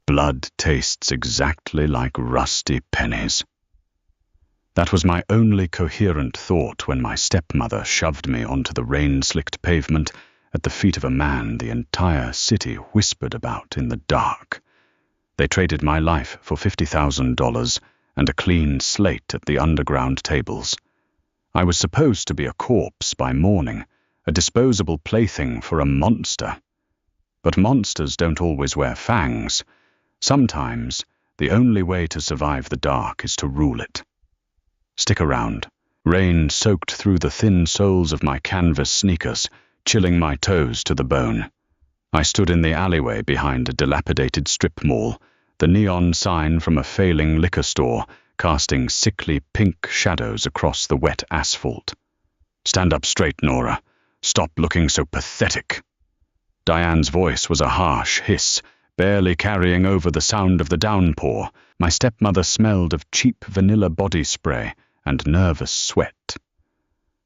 Blood tastes exactly like rusty pennies. That was my only coherent thought when my stepmother shoved me onto the rain-slicked pavement at the feet of a man the entire city whispered about in the dark. They traded my life for $50,000 and a clean slate at the underground tables. I was supposed to be a corpse by morning, a disposable plaything for a monster. But monsters don't always wear fangs. Sometimes, the only way to survive the dark is to rule it. Stick around. Rain soaked through the thin soles of my canvas sneakers, chilling my toes to the bone. I stood in the alleyway behind a dilapidated strip mall, the neon sign from a failing liquor store casting sickly pink shadows across the wet asphalt. "Stand up straight, Nora. Stop looking so pathetic." Diane's voice was a harsh hiss, barely carrying over the sound of the downpour. My stepmother smelled of cheap vanilla body spray and nervous sweat.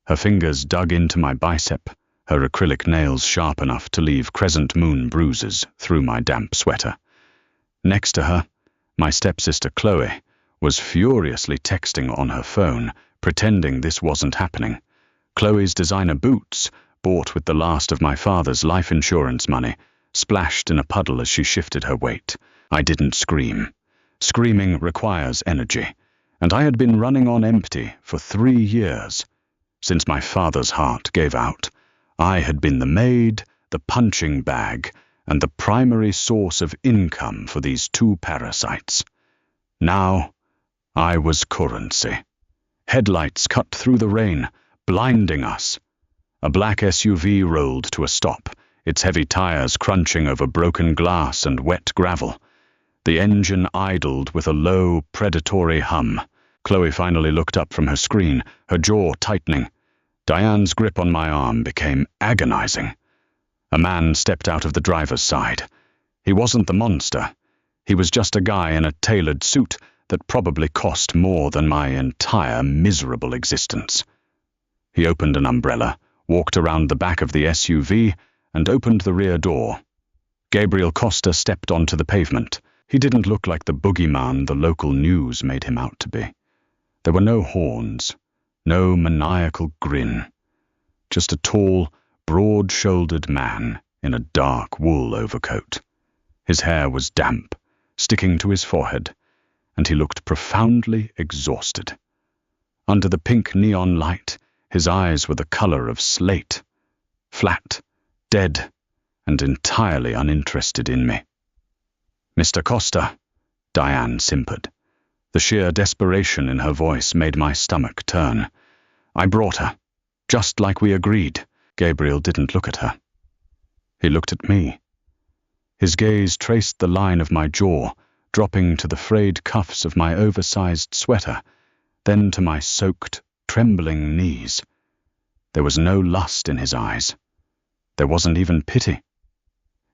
Her fingers dug into my bicep, her acrylic nails sharp enough to leave crescent moon bruises through my damp sweater. Next to her, my stepsister Chloe was furiously texting on her phone, pretending this wasn't happening. Chloe's designer boots, bought with the last of my father's life insurance money, splashed in a puddle as she shifted her weight. I didn't scream. Screaming requires energy, and I had been running on empty for 3 years. Since my father's heart gave out, I had been the maid, the punching bag, and the primary source of income for these two parasites. Now, I was currency. Headlights cut through the rain, blinding us. A black SUV rolled to a stop, its heavy tires crunching over broken glass and wet gravel. The engine idled with a low, predatory hum. Chloe finally looked up from her screen, her jaw tightening. Diane's grip on my arm became agonizing. A man stepped out of the driver's side. He wasn't the monster. He was just a guy in a tailored suit that probably cost more than my entire miserable existence. He opened an umbrella, walked around the back of the SUV, and opened the rear door. Gabriel Costa stepped onto the pavement. He didn't look like the boogeyman the local news made him out to be. There were no horns, no maniacal grin. Just a tall, broad-shouldered man in a dark wool overcoat. His hair was damp, sticking to his forehead, and he looked profoundly exhausted. Under the pink neon light, his eyes were the color of slate, flat, dead, and entirely uninterested in me. "Mr. Costa," Diane simpered. The sheer desperation in her voice made my stomach turn. "I brought her, just like we agreed." Gabriel didn't look at her. He looked at me. His gaze traced the line of my jaw, dropping to the frayed cuffs of my oversized sweater, then to my soaked, trembling knees. There was no lust in his eyes. There wasn't even pity.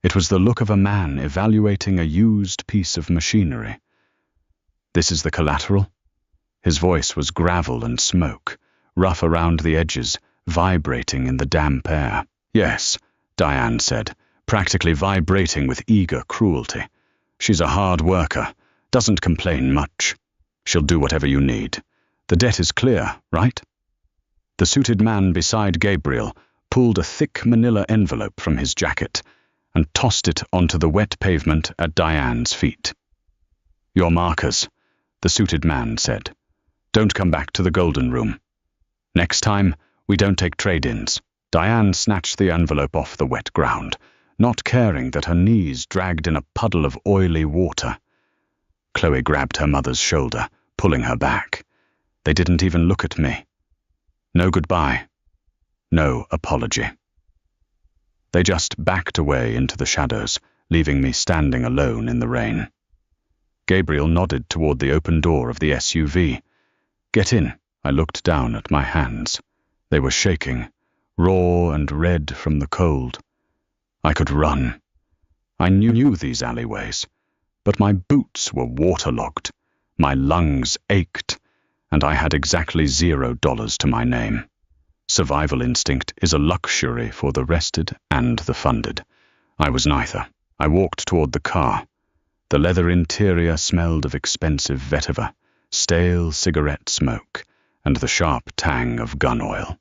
It was the look of a man evaluating a used piece of machinery. "This is the collateral?" His voice was gravel and smoke, rough around the edges, vibrating in the damp air. "Yes," Diane said, practically vibrating with eager cruelty. "She's a hard worker, doesn't complain much. She'll do whatever you need. The debt is clear, right?" The suited man beside Gabriel pulled a thick manila envelope from his jacket and tossed it onto the wet pavement at Diane's feet. "Your markers," the suited man said. "Don't come back to the Golden Room. Next time, we don't take trade-ins." Diane snatched the envelope off the wet ground, not caring that her knees dragged in a puddle of oily water. Chloe grabbed her mother's shoulder, pulling her back. They didn't even look at me. No goodbye. No apology. They just backed away into the shadows, leaving me standing alone in the rain. Gabriel nodded toward the open door of the SUV. "Get in." I looked down at my hands. They were shaking, raw and red from the cold. I could run. I knew these alleyways, but my boots were waterlogged, my lungs ached, and I had exactly $0 to my name. Survival instinct is a luxury for the rested and the funded. I was neither. I walked toward the car. The leather interior smelled of expensive vetiver, stale cigarette smoke, and the sharp tang of gun oil.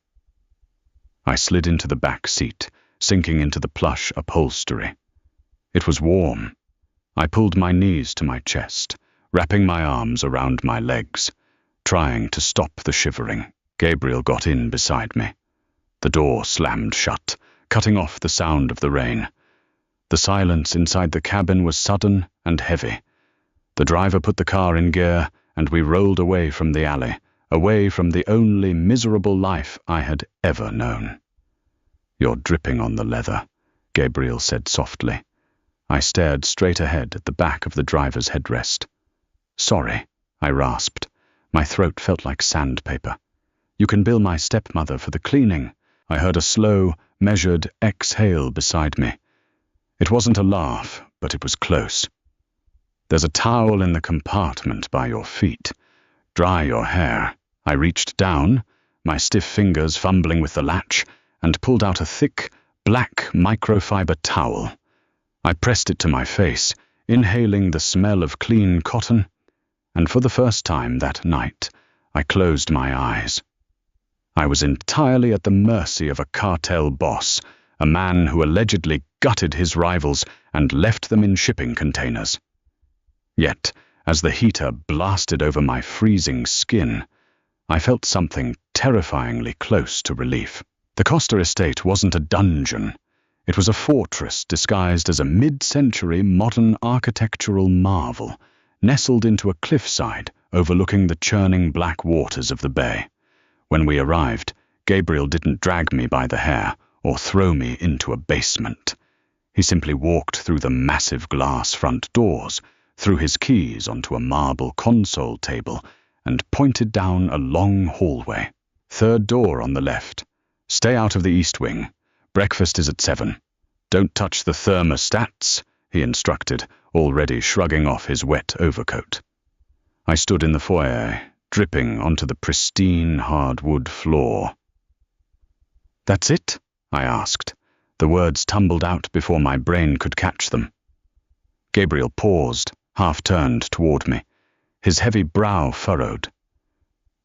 I slid into the back seat, sinking into the plush upholstery. It was warm. I pulled my knees to my chest, wrapping my arms around my legs, trying to stop the shivering. Gabriel got in beside me. The door slammed shut, cutting off the sound of the rain. The silence inside the cabin was sudden and heavy. The driver put the car in gear, and we rolled away from the alley, away from the only miserable life I had ever known. "You're dripping on the leather," Gabriel said softly. I stared straight ahead at the back of the driver's headrest. "Sorry," I rasped. My throat felt like sandpaper. "You can bill my stepmother for the cleaning." I heard a slow, measured exhale beside me. It wasn't a laugh, but it was close. "There's a towel in the compartment by your feet. Dry your hair." I reached down, my stiff fingers fumbling with the latch, and pulled out a thick, black microfiber towel. I pressed it to my face, inhaling the smell of clean cotton, and for the first time that night, I closed my eyes. I was entirely at the mercy of a cartel boss, a man who allegedly gutted his rivals and left them in shipping containers. Yet, as the heater blasted over my freezing skin, I felt something terrifyingly close to relief. The Costa estate wasn't a dungeon. It was a fortress disguised as a mid-century modern architectural marvel, nestled into a cliffside overlooking the churning black waters of the bay. When we arrived, Gabriel didn't drag me by the hair or throw me into a basement. He simply walked through the massive glass front doors, threw his keys onto a marble console table, and pointed down a long hallway. "Third door on the left. Stay out of the east wing. Breakfast is at 7. Don't touch the thermostats," he instructed, already shrugging off his wet overcoat. I stood in the foyer, dripping onto the pristine hardwood floor. "That's it?" I asked. The words tumbled out before my brain could catch them. Gabriel paused, half-turned toward me, his heavy brow furrowed.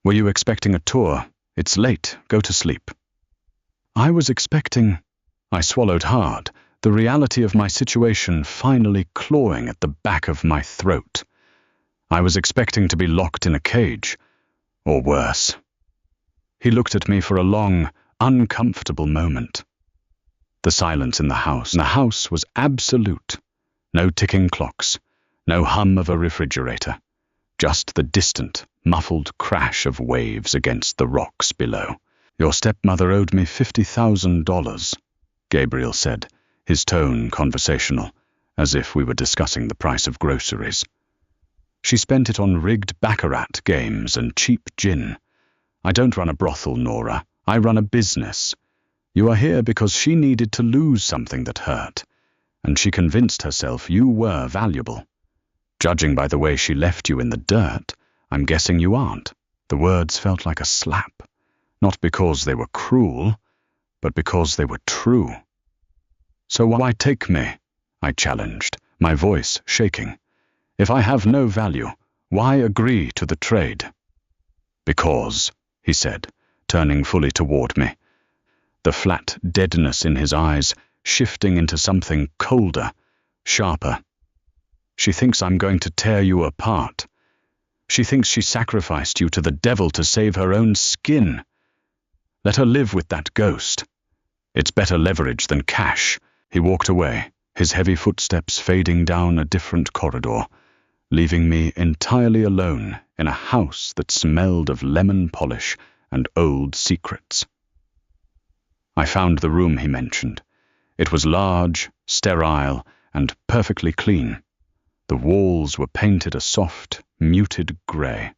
"Were you expecting a tour? It's late. Go to sleep." I was expecting... I swallowed hard, the reality of my situation finally clawing at the back of my throat. I was expecting to be locked in a cage, or worse. He looked at me for a long, uncomfortable moment. The silence in the house was absolute. No ticking clocks, no hum of a refrigerator, just the distant, muffled crash of waves against the rocks below. "Your stepmother owed me $50,000, Gabriel said, his tone conversational, as if we were discussing the price of groceries. "She spent it on rigged baccarat games and cheap gin. I don't run a brothel, Nora. I run a business. You are here because she needed to lose something that hurt, and she convinced herself you were valuable. Judging by the way she left you in the dirt, I'm guessing you aren't." The words felt like a slap, not because they were cruel, but because they were true. "So why take me?" I challenged, my voice shaking. "If I have no value, why agree to the trade?" "Because," he said, turning fully toward me, the flat deadness in his eyes shifting into something colder, sharper. "She thinks I'm going to tear you apart. She thinks she sacrificed you to the devil to save her own skin. Let her live with that ghost. It's better leverage than cash." He walked away, his heavy footsteps fading down a different corridor, leaving me entirely alone in a house that smelled of lemon polish and old secrets. I found the room he mentioned. It was large, sterile, and perfectly clean. The walls were painted a soft, muted grey.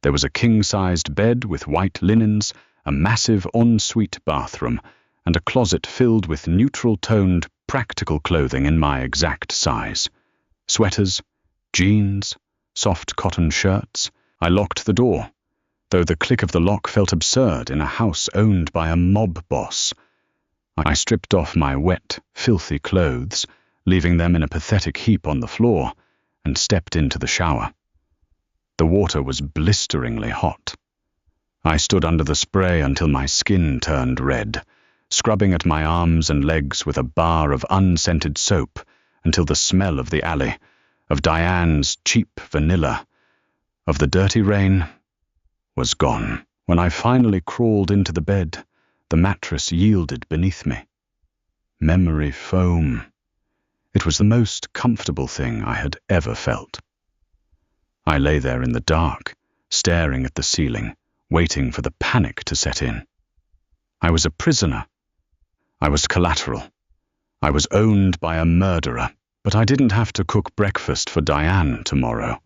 There was a king-sized bed with white linens, a massive ensuite bathroom, and a closet filled with neutral-toned, practical clothing in my exact size. Sweaters, jeans, soft cotton shirts. I locked the door, though the click of the lock felt absurd in a house owned by a mob boss. I stripped off my wet, filthy clothes, leaving them in a pathetic heap on the floor, and stepped into the shower. The water was blisteringly hot. I stood under the spray until my skin turned red, scrubbing at my arms and legs with a bar of unscented soap until the smell of the alley, of Diane's cheap vanilla, of the dirty rain, was gone. When I finally crawled into the bed, the mattress yielded beneath me. Memory foam. It was the most comfortable thing I had ever felt. I lay there in the dark, staring at the ceiling, waiting for the panic to set in. I was a prisoner. I was collateral. I was owned by a murderer, but I didn't have to cook breakfast for Diane tomorrow.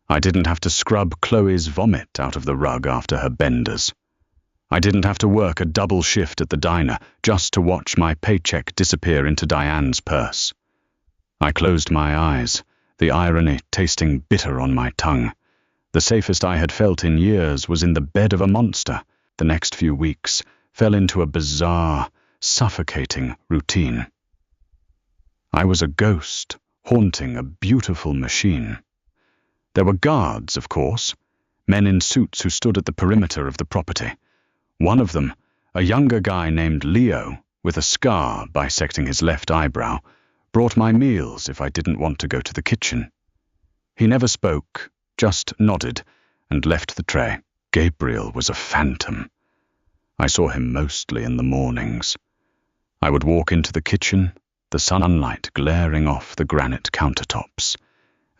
I didn't have to scrub Chloe's vomit out of the rug after her benders. I didn't have to work a double shift at the diner just to watch my paycheck disappear into Diane's purse. I closed my eyes, the irony tasting bitter on my tongue. The safest I had felt in years was in the bed of a monster. The next few weeks fell into a bizarre, suffocating routine. I was a ghost, haunting a beautiful machine. There were guards, of course, men in suits who stood at the perimeter of the property. One of them, a younger guy named Leo, with a scar bisecting his left eyebrow, brought my meals if I didn't want to go to the kitchen. He never spoke, just nodded, and left the tray. Gabriel was a phantom. I saw him mostly in the mornings. I would walk into the kitchen, the sunlight glaring off the granite countertops,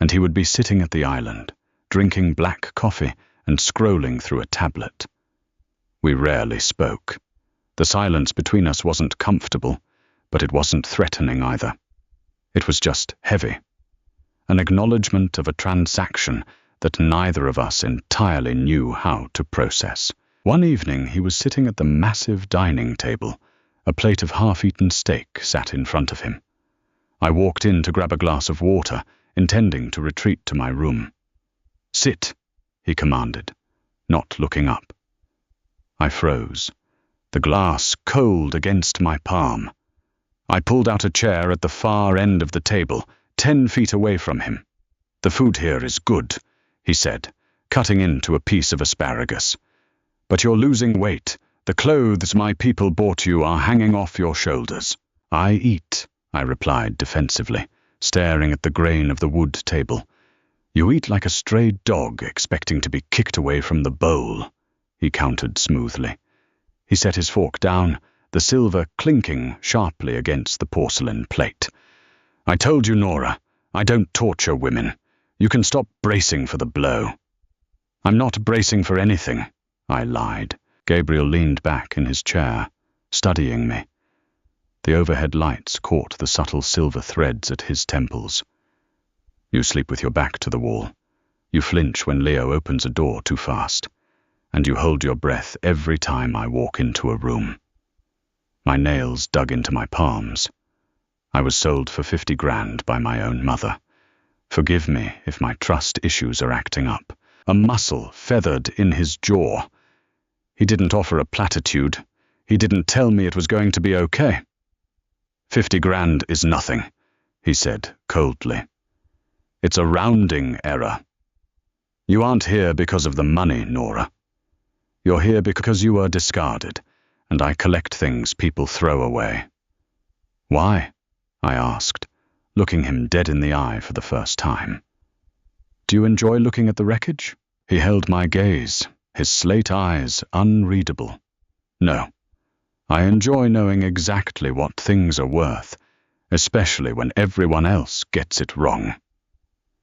and he would be sitting at the island, drinking black coffee and scrolling through a tablet. We rarely spoke. The silence between us wasn't comfortable, but it wasn't threatening either. It was just heavy. An acknowledgement of a transaction that neither of us entirely knew how to process. One evening he was sitting at the massive dining table. A plate of half-eaten steak sat in front of him. I walked in to grab a glass of water, intending to retreat to my room. "Sit," he commanded, not looking up. I froze, the glass cold against my palm. I pulled out a chair at the far end of the table, 10 feet away from him. "The food here is good," he said, cutting into a piece of asparagus. "But you're losing weight. The clothes my people bought you are hanging off your shoulders." "I eat," I replied defensively, staring at the grain of the wood table. "You eat like a stray dog expecting to be kicked away from the bowl," he countered smoothly. He set his fork down, the silver clinking sharply against the porcelain plate. "I told you, Nora, I don't torture women. You can stop bracing for the blow." "I'm not bracing for anything," I lied. Gabriel leaned back in his chair, studying me. The overhead lights caught the subtle silver threads at his temples. "You sleep with your back to the wall. You flinch when Leo opens a door too fast. And you hold your breath every time I walk into a room." My nails dug into my palms. I was sold for 50 grand by my own mother. Forgive me if my trust issues are acting up. A muscle feathered in his jaw. He didn't offer a platitude. He didn't tell me it was going to be okay. 50 grand is nothing, he said coldly. It's a rounding error. You aren't here because of the money, Nora. You're here because you were discarded, and I collect things people throw away. Why? I asked, looking him dead in the eye for the first time. Do you enjoy looking at the wreckage? He held my gaze, his slate eyes unreadable. No. I enjoy knowing exactly what things are worth, especially when everyone else gets it wrong.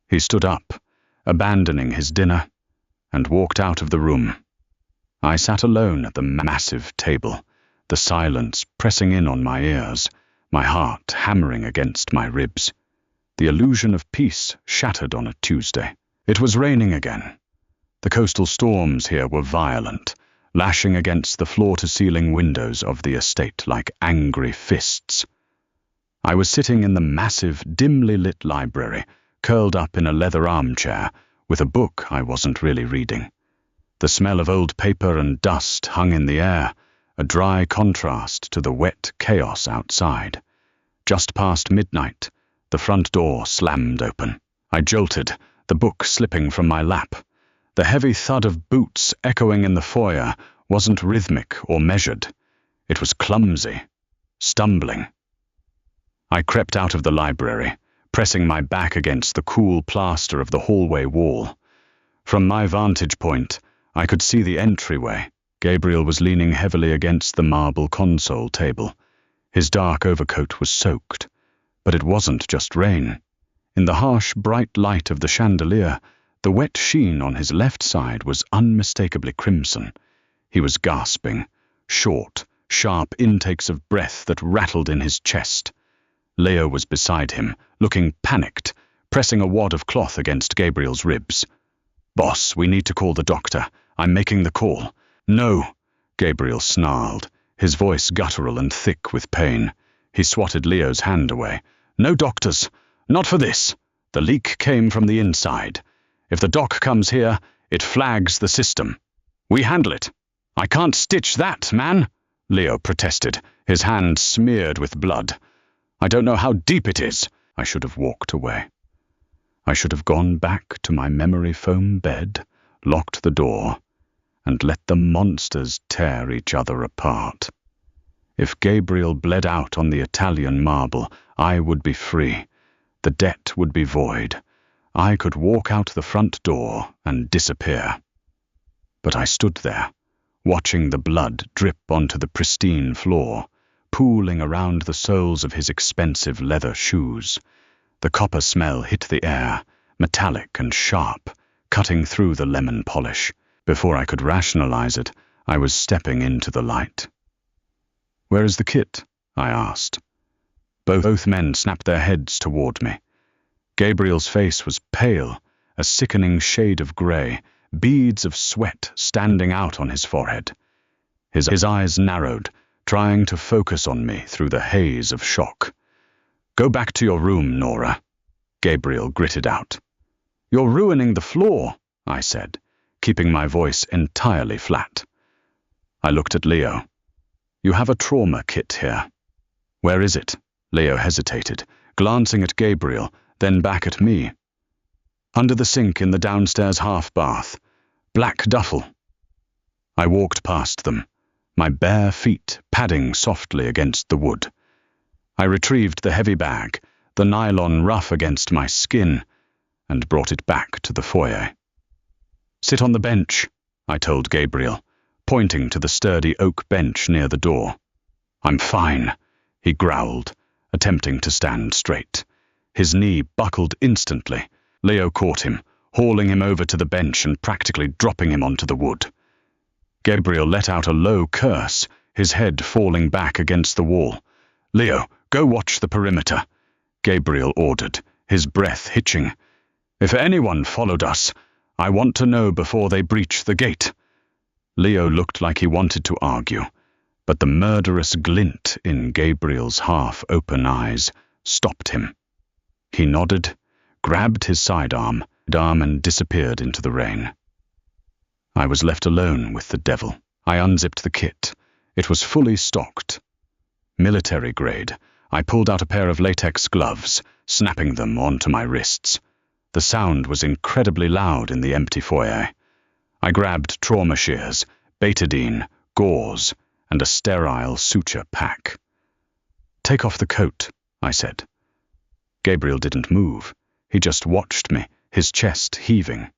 He stood up, abandoning his dinner, and walked out of the room. I sat alone at the massive table, the silence pressing in on my ears, my heart hammering against my ribs. The illusion of peace shattered on a Tuesday. It was raining again. The coastal storms here were violent, lashing against the floor-to-ceiling windows of the estate like angry fists. I was sitting in the massive, dimly lit library, curled up in a leather armchair, with a book I wasn't really reading. The smell of old paper and dust hung in the air, a dry contrast to the wet chaos outside. Just past midnight, the front door slammed open. I jolted, the book slipping from my lap. The heavy thud of boots echoing in the foyer wasn't rhythmic or measured. It was clumsy, stumbling. I crept out of the library, pressing my back against the cool plaster of the hallway wall. From my vantage point, I could see the entryway. Gabriel was leaning heavily against the marble console table. His dark overcoat was soaked, but it wasn't just rain. In the harsh, bright light of the chandelier, the wet sheen on his left side was unmistakably crimson. He was gasping, short, sharp intakes of breath that rattled in his chest. Leo was beside him, looking panicked, pressing a wad of cloth against Gabriel's ribs. "Boss, we need to call the doctor. I'm making the call." "No," Gabriel snarled, his voice guttural and thick with pain. He swatted Leo's hand away. "No doctors. Not for this. The leak came from the inside. If the doc comes here, it flags the system. We handle it." "I can't stitch that, man," Leo protested, his hand smeared with blood. "I don't know how deep it is." I should have walked away. I should have gone back to my memory foam bed, locked the door, and let the monsters tear each other apart. If Gabriel bled out on the Italian marble, I would be free. The debt would be void. I could walk out the front door and disappear. But I stood there, watching the blood drip onto the pristine floor, pooling around the soles of his expensive leather shoes. The copper smell hit the air, metallic and sharp, cutting through the lemon polish. Before I could rationalize it, I was stepping into the light. "Where is the kit?" I asked. Both men snapped their heads toward me. Gabriel's face was pale, a sickening shade of grey, beads of sweat standing out on his forehead. His eyes narrowed, trying to focus on me through the haze of shock. "Go back to your room, Nora," Gabriel gritted out. "You're ruining the floor," I said, keeping my voice entirely flat. I looked at Leo. "You have a trauma kit here." "Where is it?" Leo hesitated, glancing at Gabriel, then back at me. "Under the sink in the downstairs half bath. Black duffel." I walked past them, my bare feet padding softly against the wood. I retrieved the heavy bag, the nylon rough against my skin, and brought it back to the foyer. "Sit on the bench," I told Gabriel, pointing to the sturdy oak bench near the door. "I'm fine," he growled, attempting to stand straight. His knee buckled instantly. Leo caught him, hauling him over to the bench and practically dropping him onto the wood. Gabriel let out a low curse, his head falling back against the wall. "Leo, go watch the perimeter," Gabriel ordered, his breath hitching. "If anyone followed us, I want to know before they breach the gate." Leo looked like he wanted to argue, but the murderous glint in Gabriel's half-open eyes stopped him. He nodded, grabbed his sidearm, and disappeared into the rain. I was left alone with the devil. I unzipped the kit. It was fully stocked. Military grade. I pulled out a pair of latex gloves, snapping them onto my wrists. The sound was incredibly loud in the empty foyer. I grabbed trauma shears, betadine, gauze, and a sterile suture pack. "Take off the coat," I said. Gabriel didn't move. He just watched me, his chest heaving.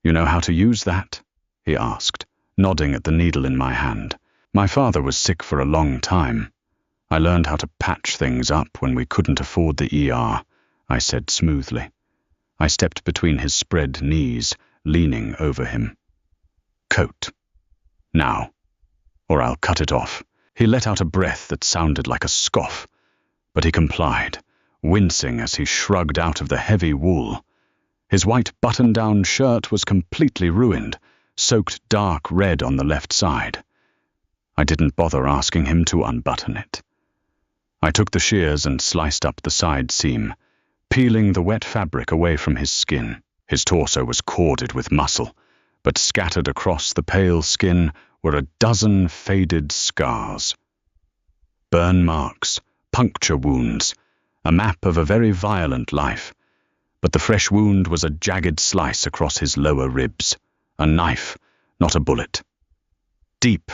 "You know how to use that?" he asked, nodding at the needle in my hand. "My father was sick for a long time. I learned how to patch things up when we couldn't afford the ER," I said smoothly. I stepped between his spread knees, leaning over him. "Coat. Now, or I'll cut it off." He let out a breath that sounded like a scoff, but he complied, wincing as he shrugged out of the heavy wool. His white button-down shirt was completely ruined, soaked dark red on the left side. I didn't bother asking him to unbutton it. I took the shears and sliced up the side seam, peeling the wet fabric away from his skin. His torso was corded with muscle, but scattered across the pale skin were a dozen faded scars. Burn marks, puncture wounds, a map of a very violent life. but the fresh wound was a jagged slice across his lower ribs. A knife, not a bullet. Deep,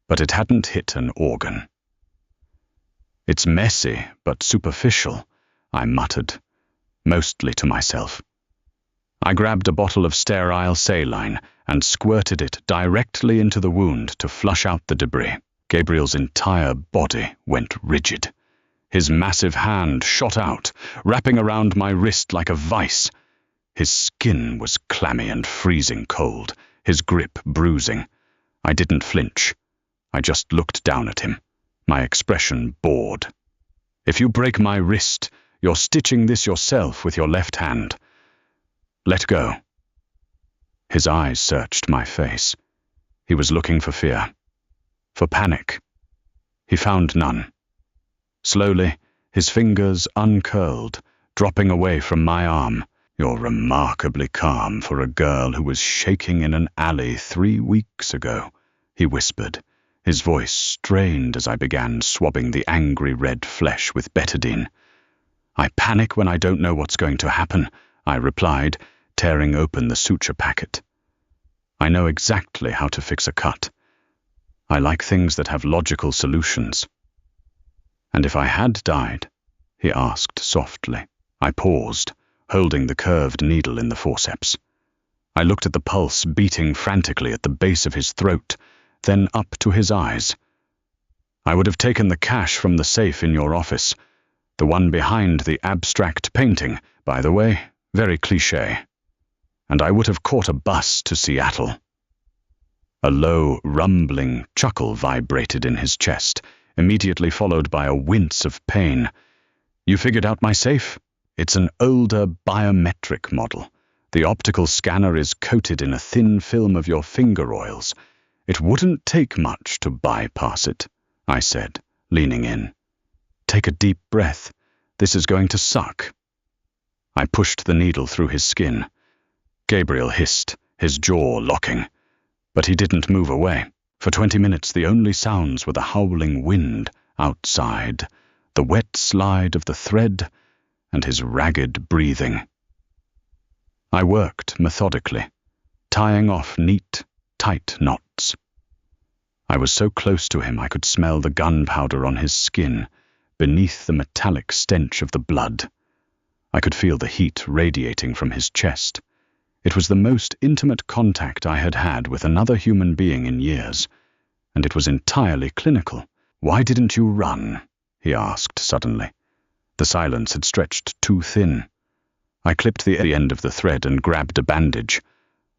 but it hadn't hit an organ. "It's messy, but superficial," I muttered, mostly to myself. I grabbed a bottle of sterile saline and squirted it directly into the wound to flush out the debris. Gabriel's entire body went rigid. His massive hand shot out, wrapping around my wrist like a vice. His skin was clammy and freezing cold, his grip bruising. I didn't flinch. I just looked down at him, my expression bored. "If you break my wrist, you're stitching this yourself with your left hand. Let go." His eyes searched my face. He was looking for fear, for panic. He found none. Slowly, his fingers uncurled, dropping away from my arm. "You're remarkably calm for a girl who was shaking in an alley 3 weeks ago," he whispered, his voice strained as I began swabbing the angry red flesh with betadine. "I panic when I don't know what's going to happen," I replied, tearing open the suture packet. "I know exactly how to fix a cut. I like things that have logical solutions." "And if I had died?" he asked softly. I paused, holding the curved needle in the forceps. I looked at the pulse beating frantically at the base of his throat, then up to his eyes. "I would have taken the cash from the safe in your office. The one behind the abstract painting, by the way, very cliché. And I would have caught a bus to Seattle." A low, rumbling chuckle vibrated in his chest, immediately followed by a wince of pain. "You figured out my safe? It's an older biometric model. The optical scanner is coated in a thin film of your finger oils. It wouldn't take much to bypass it," I said, leaning in. "Take a deep breath. This is going to suck." I pushed the needle through his skin. Gabriel hissed, his jaw locking. But he didn't move away. For 20 minutes the only sounds were the howling wind outside, the wet slide of the thread, and his ragged breathing. I worked methodically, tying off neat, tight knots. I was so close to him I could smell the gunpowder on his skin, beneath the metallic stench of the blood. I could feel the heat radiating from his chest. It was the most intimate contact I had had with another human being in years, and it was entirely clinical. "Why didn't you run?" he asked suddenly. The silence had stretched too thin. I clipped the end of the thread and grabbed a bandage.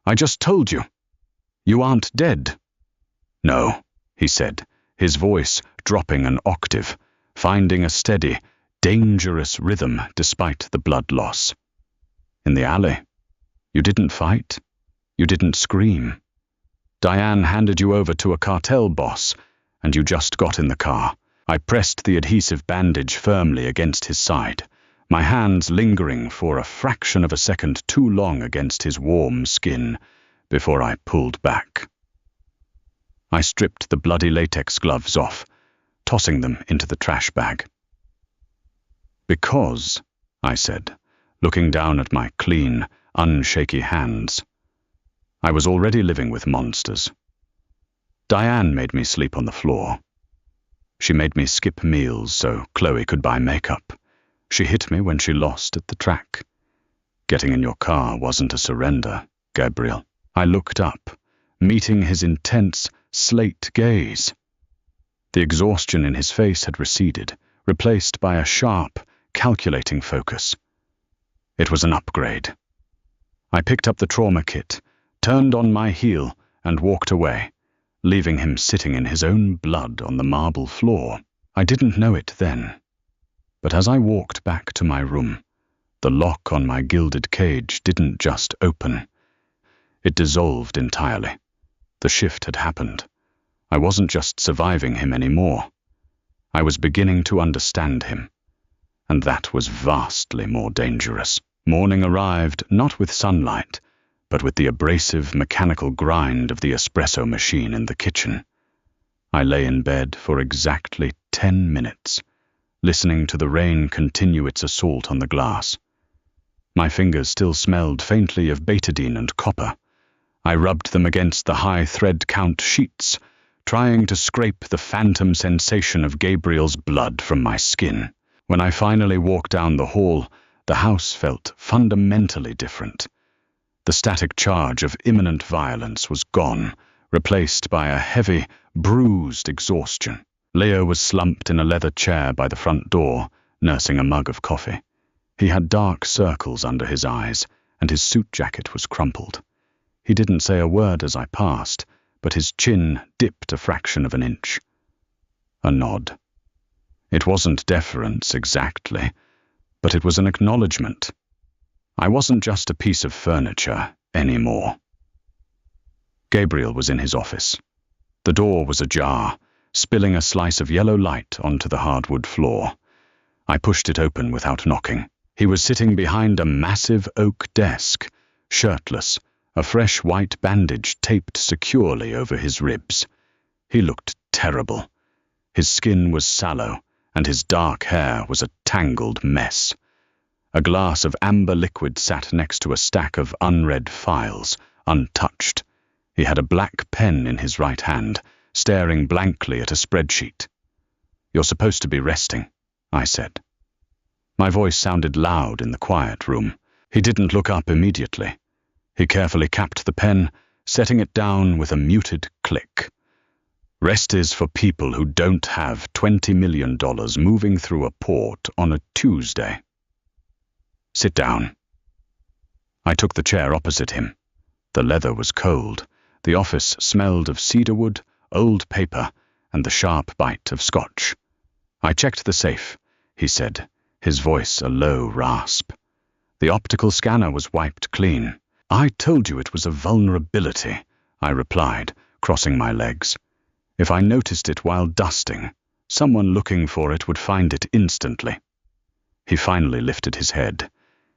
"I just told you. You aren't dead." "No," he said, his voice dropping an octave, finding a steady, dangerous rhythm despite the blood loss. "In the alley. You didn't fight. You didn't scream. Diane handed you over to a cartel boss, and you just got in the car." I pressed the adhesive bandage firmly against his side, my hands lingering for a fraction of a second too long against his warm skin before I pulled back. I stripped the bloody latex gloves off, tossing them into the trash bag. "Because," I said, looking down at my clean, unshaky hands, "I was already living with monsters. Diane made me sleep on the floor. She made me skip meals so Chloe could buy makeup. She hit me when she lost at the track. Getting in your car wasn't a surrender, Gabriel." I looked up, meeting his intense, slate gaze. The exhaustion in his face had receded, replaced by a sharp, calculating focus. It was an upgrade. I picked up the trauma kit, turned on my heel, and walked away, leaving him sitting in his own blood on the marble floor. I didn't know it then, but as I walked back to my room, the lock on my gilded cage didn't just open. It dissolved entirely. The shift had happened. I wasn't just surviving him anymore. I was beginning to understand him, and that was vastly more dangerous. Morning arrived not with sunlight, but with the abrasive mechanical grind of the espresso machine in the kitchen. I lay in bed for exactly 10 minutes, listening to the rain continue its assault on the glass. My fingers still smelled faintly of betadine and copper. I rubbed them against the high thread count sheets, trying to scrape the phantom sensation of Gabriel's blood from my skin. When I finally walked down the hall, the house felt fundamentally different. The static charge of imminent violence was gone, replaced by a heavy, bruised exhaustion. Leo was slumped in a leather chair by the front door, nursing a mug of coffee. He had dark circles under his eyes, and his suit jacket was crumpled. He didn't say a word as I passed, but his chin dipped a fraction of an inch. A nod. It wasn't deference exactly, but it was an acknowledgement. I wasn't just a piece of furniture anymore. Gabriel was in his office. The door was ajar, spilling a slice of yellow light onto the hardwood floor. I pushed it open without knocking. He was sitting behind a massive oak desk, shirtless, a fresh white bandage taped securely over his ribs. He looked terrible. His skin was sallow, and his dark hair was a tangled mess. A glass of amber liquid sat next to a stack of unread files, untouched. He had a black pen in his right hand, staring blankly at a spreadsheet. "You're supposed to be resting," I said. My voice sounded loud in the quiet room. He didn't look up immediately. He carefully capped the pen, setting it down with a muted click. "Rest is for people who don't have $20 million moving through a port on a Tuesday. Sit down." I took the chair opposite him. The leather was cold. The office smelled of cedarwood, old paper, and the sharp bite of scotch. "I checked the safe," he said, his voice a low rasp. "The optical scanner was wiped clean." "I told you it was a vulnerability," I replied, crossing my legs. "If I noticed it while dusting, someone looking for it would find it instantly." He finally lifted his head.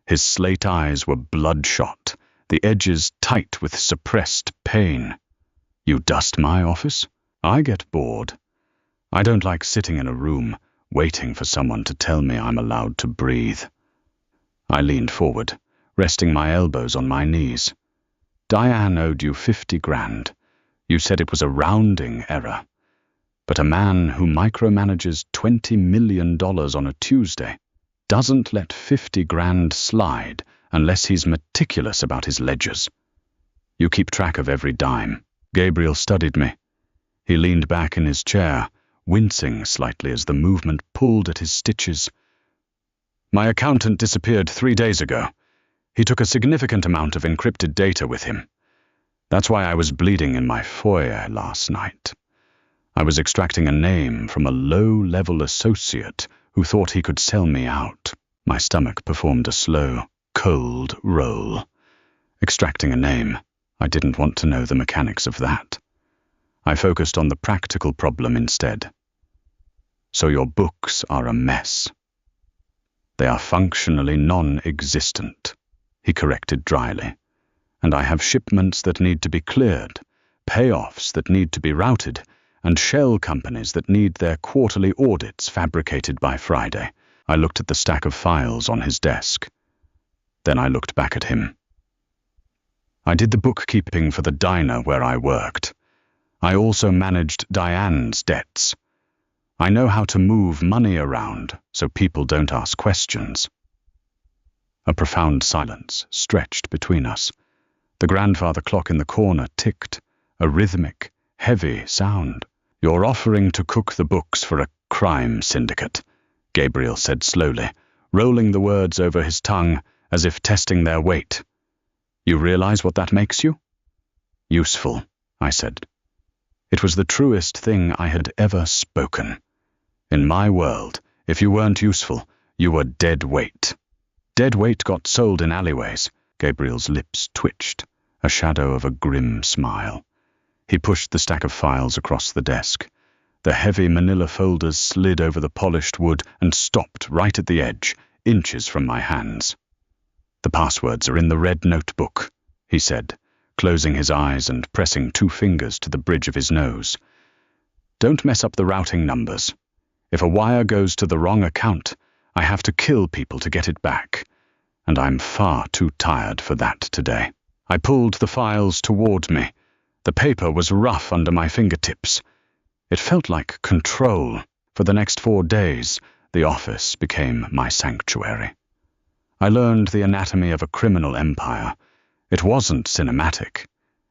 His slate eyes were bloodshot, the edges tight with suppressed pain. "You dust my office? I get bored. I don't like sitting in a room, waiting for someone to tell me I'm allowed to breathe." I leaned forward, resting my elbows on my knees. "Diane owed you 50 grand. You said it was a rounding error. But a man who micromanages $20 million on a Tuesday doesn't let 50 grand slide unless he's meticulous about his ledgers. You keep track of every dime." Gabriel studied me. He leaned back in his chair, wincing slightly as the movement pulled at his stitches. "My accountant disappeared 3 days ago. He took a significant amount of encrypted data with him. That's why I was bleeding in my foyer last night. I was extracting a name from a low-level associate who thought he could sell me out." My stomach performed a slow, cold roll. Extracting a name. I didn't want to know the mechanics of that. I focused on the practical problem instead. "So your books are a mess." "They are functionally non-existent," he corrected dryly. "And I have shipments that need to be cleared, payoffs that need to be routed, and shell companies that need their quarterly audits fabricated by Friday." I looked at the stack of files on his desk. Then I looked back at him. "I did the bookkeeping for the diner where I worked. I also managed Diane's debts. I know how to move money around so people don't ask questions." A profound silence stretched between us. The grandfather clock in the corner ticked, a rhythmic, heavy sound. "You're offering to cook the books for a crime syndicate," Gabriel said slowly, rolling the words over his tongue as if testing their weight. "You realize what that makes you?" "Useful," I said. It was the truest thing I had ever spoken. In my world, if you weren't useful, you were dead weight. Dead weight got sold in alleyways. Gabriel's lips twitched, a shadow of a grim smile. He pushed the stack of files across the desk. The heavy manila folders slid over the polished wood and stopped right at the edge, inches from my hands. "The passwords are in the red notebook," he said, closing his eyes and pressing 2 fingers to the bridge of his nose. "Don't mess up the routing numbers. If a wire goes to the wrong account, I have to kill people to get it back. and I'm far too tired for that today. I pulled the files toward me. The paper was rough under my fingertips. It felt like control. For the next 4 days, the office became my sanctuary. I learned the anatomy of a criminal empire. It wasn't cinematic.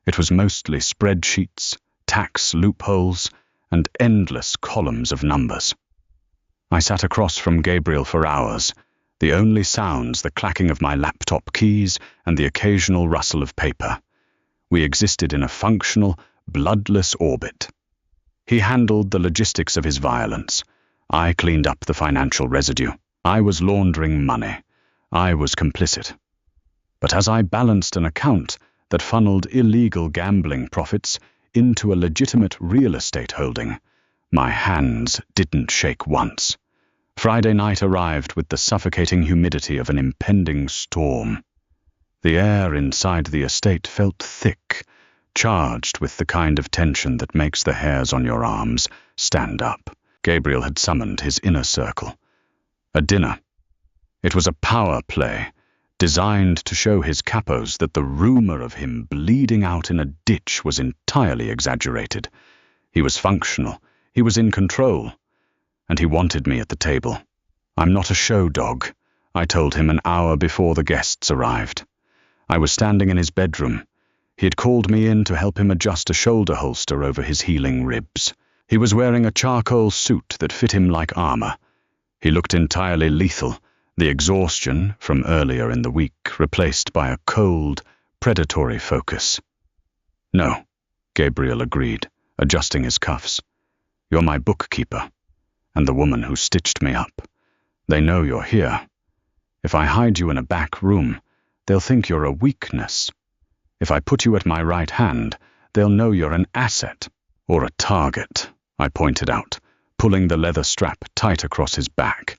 It was mostly spreadsheets, tax loopholes, and endless columns of numbers. I sat across from Gabriel for hours, the only sounds the clacking of my laptop keys and the occasional rustle of paper. We existed in a functional, bloodless orbit. He handled the logistics of his violence. I cleaned up the financial residue. I was laundering money. I was complicit. But as I balanced an account that funneled illegal gambling profits into a legitimate real estate holding, my hands didn't shake once. Friday night arrived with the suffocating humidity of an impending storm. The air inside the estate felt thick, charged with the kind of tension that makes the hairs on your arms stand up. Gabriel had summoned his inner circle. A dinner. It was a power play, designed to show his capos that the rumor of him bleeding out in a ditch was entirely exaggerated. He was functional, he was in control, and he wanted me at the table. "I'm not a show dog," I told him an hour before the guests arrived. I was standing in his bedroom. He had called me in to help him adjust a shoulder holster over his healing ribs. He was wearing a charcoal suit that fit him like armor. He looked entirely lethal, the exhaustion from earlier in the week replaced by a cold, predatory focus. "No," Gabriel agreed, adjusting his cuffs. "You're my bookkeeper, and the woman who stitched me up. They know you're here. If I hide you in a back room, they'll think you're a weakness. If I put you at my right hand, they'll know you're an asset, or a target," I pointed out, pulling the leather strap tight across his back.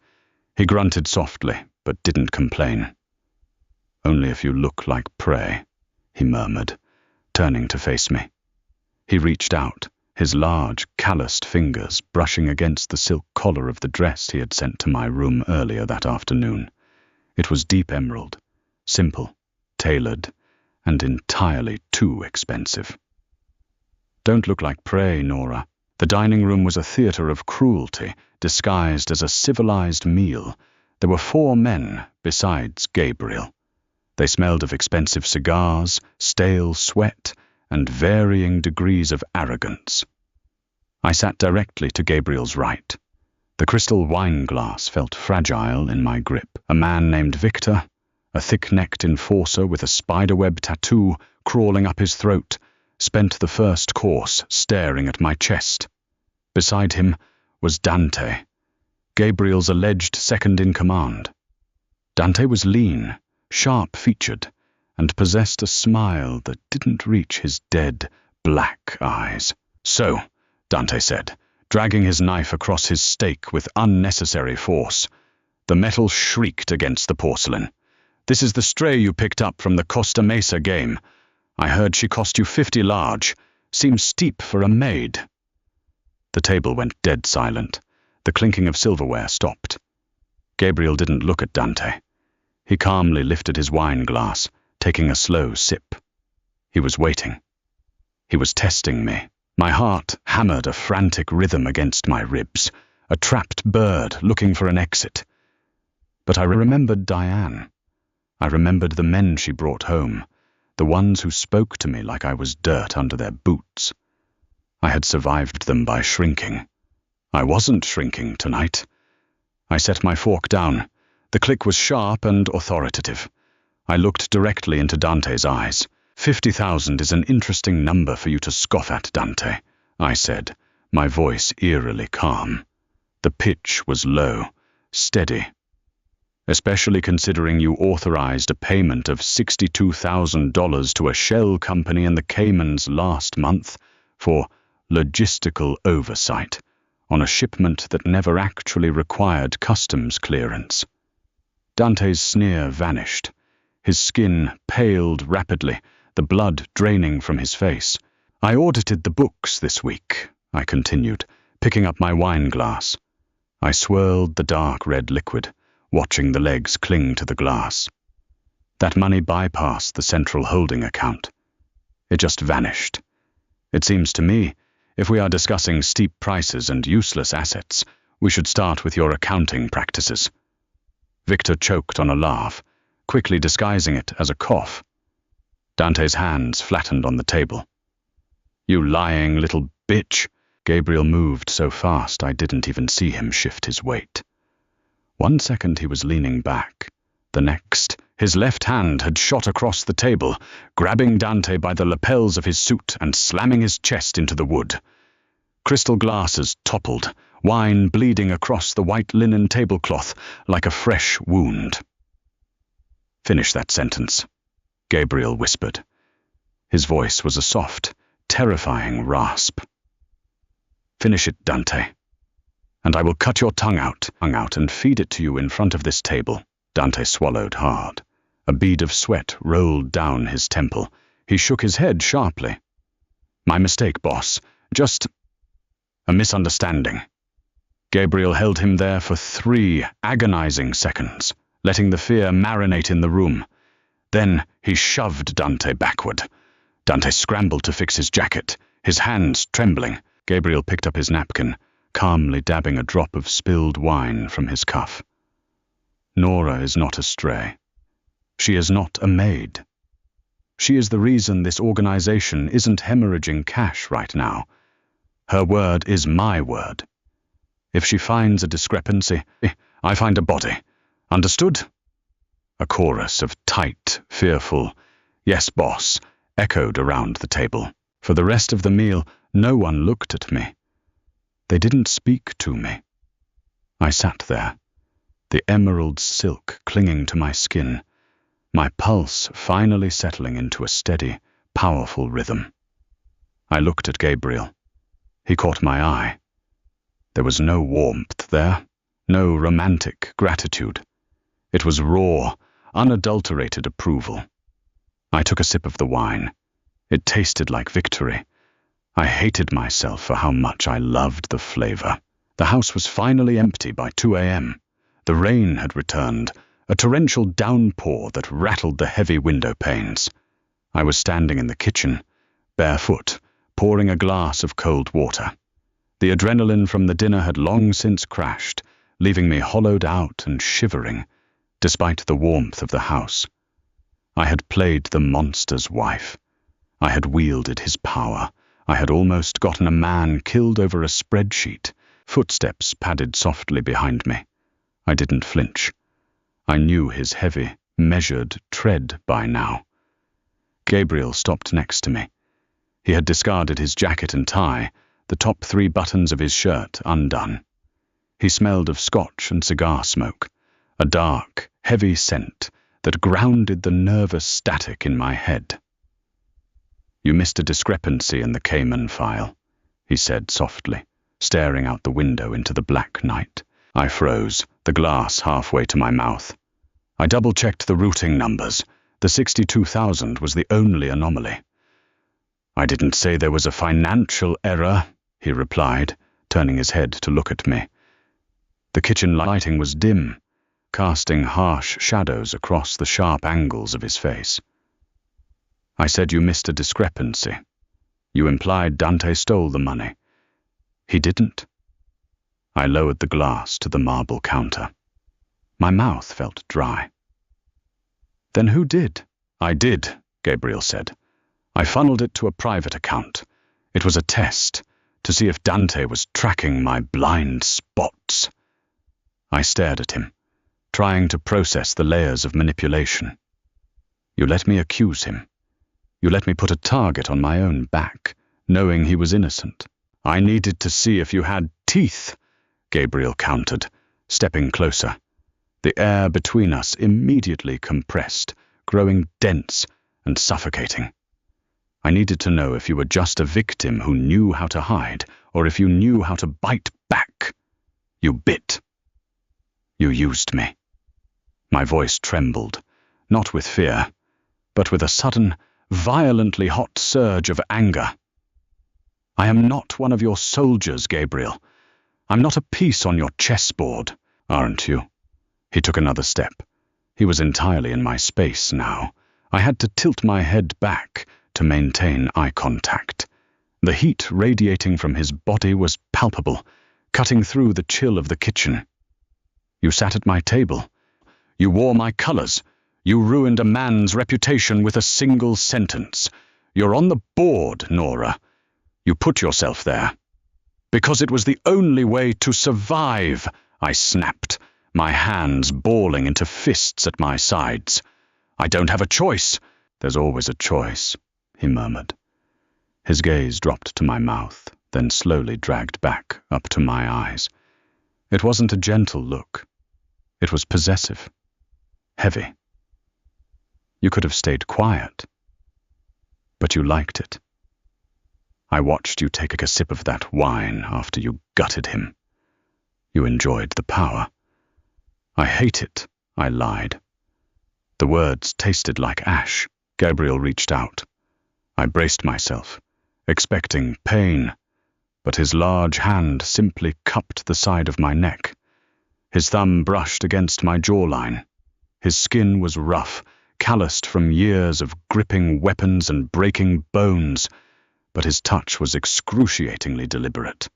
He grunted softly, but didn't complain. "Only if you look like prey," he murmured, turning to face me. He reached out, his large, calloused fingers brushing against the silk collar of the dress he had sent to my room earlier that afternoon. It was deep emerald, simple, tailored, and entirely too expensive. "Don't look like prey, Nora." The dining room was a theater of cruelty, disguised as a civilized meal. There were 4 men besides Gabriel. They smelled of expensive cigars, stale sweat, and varying degrees of arrogance. I sat directly to Gabriel's right. The crystal wine glass felt fragile in my grip. A man named Victor, a thick-necked enforcer with a spiderweb tattoo crawling up his throat, spent the first course staring at my chest. Beside him was Dante, Gabriel's alleged second-in-command. Dante was lean, sharp-featured, and possessed a smile that didn't reach his dead, black eyes. "So," Dante said, dragging his knife across his steak with unnecessary force. The metal shrieked against the porcelain. "This is the stray you picked up from the Costa Mesa game. I heard she cost you 50 large. Seems steep for a maid." The table went dead silent. The clinking of silverware stopped. Gabriel didn't look at Dante. He calmly lifted his wine glass, taking a slow sip. He was waiting. He was testing me. My heart hammered a frantic rhythm against my ribs, a trapped bird looking for an exit. But I remembered Diane. I remembered the men she brought home, the ones who spoke to me like I was dirt under their boots. I had survived them by shrinking. I wasn't shrinking tonight. I set my fork down. The click was sharp and authoritative. I looked directly into Dante's eyes. 50,000 is an interesting number for you to scoff at, Dante, I said, my voice eerily calm. The pitch was low, steady. Especially considering you authorized a payment of $62,000 to a shell company in the Caymans last month for logistical oversight on a shipment that never actually required customs clearance. Dante's sneer vanished. His skin paled rapidly, the blood draining from his face. I audited the books this week, I continued, picking up my wine glass. I swirled the dark red liquid, watching the legs cling to the glass. That money bypassed the central holding account. It just vanished. It seems to me, if we are discussing steep prices and useless assets, we should start with your accounting practices. Victor choked on a laugh, quickly disguising it as a cough. Dante's hands flattened on the table. You lying little bitch. Gabriel moved so fast I didn't even see him shift his weight. 1 second he was leaning back. The next, his left hand had shot across the table, grabbing Dante by the lapels of his suit and slamming his chest into the wood. Crystal glasses toppled, wine bleeding across the white linen tablecloth like a fresh wound. Finish that sentence, Gabriel whispered. His voice was a soft, terrifying rasp. Finish it, Dante, and I will cut your tongue out and feed it to you in front of this table. Dante swallowed hard. A bead of sweat rolled down his temple. He shook his head sharply. My mistake, boss. Just a misunderstanding. Gabriel held him there for 3 agonizing seconds, letting the fear marinate in the room. Then he shoved Dante backward. Dante scrambled to fix his jacket, his hands trembling. Gabriel picked up his napkin, calmly dabbing a drop of spilled wine from his cuff. Nora is not a stray. She is not a maid. She is the reason this organization isn't hemorrhaging cash right now. Her word is my word. If she finds a discrepancy, I find a body. Understood? A chorus of tight, fearful, "Yes, boss," echoed around the table. For the rest of the meal, no one looked at me. They didn't speak to me. I sat there, the emerald silk clinging to my skin, my pulse finally settling into a steady, powerful rhythm. I looked at Gabriel. He caught my eye. There was no warmth there, no romantic gratitude. It was raw, unadulterated approval. I took a sip of the wine. It tasted like victory. I hated myself for how much I loved the flavor. The house was finally empty by 2 a.m. The rain had returned, a torrential downpour that rattled the heavy window panes. I was standing in the kitchen, barefoot, pouring a glass of cold water. The adrenaline from the dinner had long since crashed, leaving me hollowed out and shivering, despite the warmth of the house. I had played the monster's wife. I had wielded his power. I had almost gotten a man killed over a spreadsheet. Footsteps padded softly behind me. I didn't flinch. I knew his heavy, measured tread by now. Gabriel stopped next to me. He had discarded his jacket and tie, the top 3 buttons of his shirt undone. He smelled of scotch and cigar smoke, a dark, heavy scent that grounded the nervous static in my head. You missed a discrepancy in the Cayman file, he said softly, staring out the window into the black night. I froze, the glass halfway to my mouth. I double-checked the routing numbers. The 62,000 was the only anomaly. I didn't say there was a financial error, he replied, turning his head to look at me. The kitchen lighting was dim, casting harsh shadows across the sharp angles of his face. I said you missed a discrepancy. You implied Dante stole the money. He didn't. I lowered the glass to the marble counter. My mouth felt dry. Then who did? I did, Gabriel said. I funneled it to a private account. It was a test, to see if Dante was tracking my blind spots. I stared at him, trying to process the layers of manipulation. You let me accuse him. You let me put a target on my own back, knowing he was innocent. I needed to see if you had teeth, Gabriel countered, stepping closer. The air between us immediately compressed, growing dense and suffocating. I needed to know if you were just a victim who knew how to hide, or if you knew how to bite back. You bit. You used me. My voice trembled, not with fear, but with a sudden, violently hot surge of anger. I am not one of your soldiers, Gabriel. I'm not a piece on your chessboard, aren't you? He took another step. He was entirely in my space now. I had to tilt my head back to maintain eye contact. The heat radiating from his body was palpable, cutting through the chill of the kitchen. You sat at my table. You wore my colors. You ruined a man's reputation with a single sentence. You're on the board, Nora. You put yourself there. Because it was the only way to survive, I snapped, my hands balling into fists at my sides. I don't have a choice. There's always a choice, he murmured. His gaze dropped to my mouth, then slowly dragged back up to my eyes. It wasn't a gentle look. It was possessive, heavy. You could have stayed quiet, but you liked it. I watched you take a sip of that wine after you gutted him. You enjoyed the power. I hate it, I lied. The words tasted like ash. Gabriel reached out. I braced myself, expecting pain, but his large hand simply cupped the side of my neck. His thumb brushed against my jawline. His skin was rough, calloused from years of gripping weapons and breaking bones, but his touch was excruciatingly deliberate.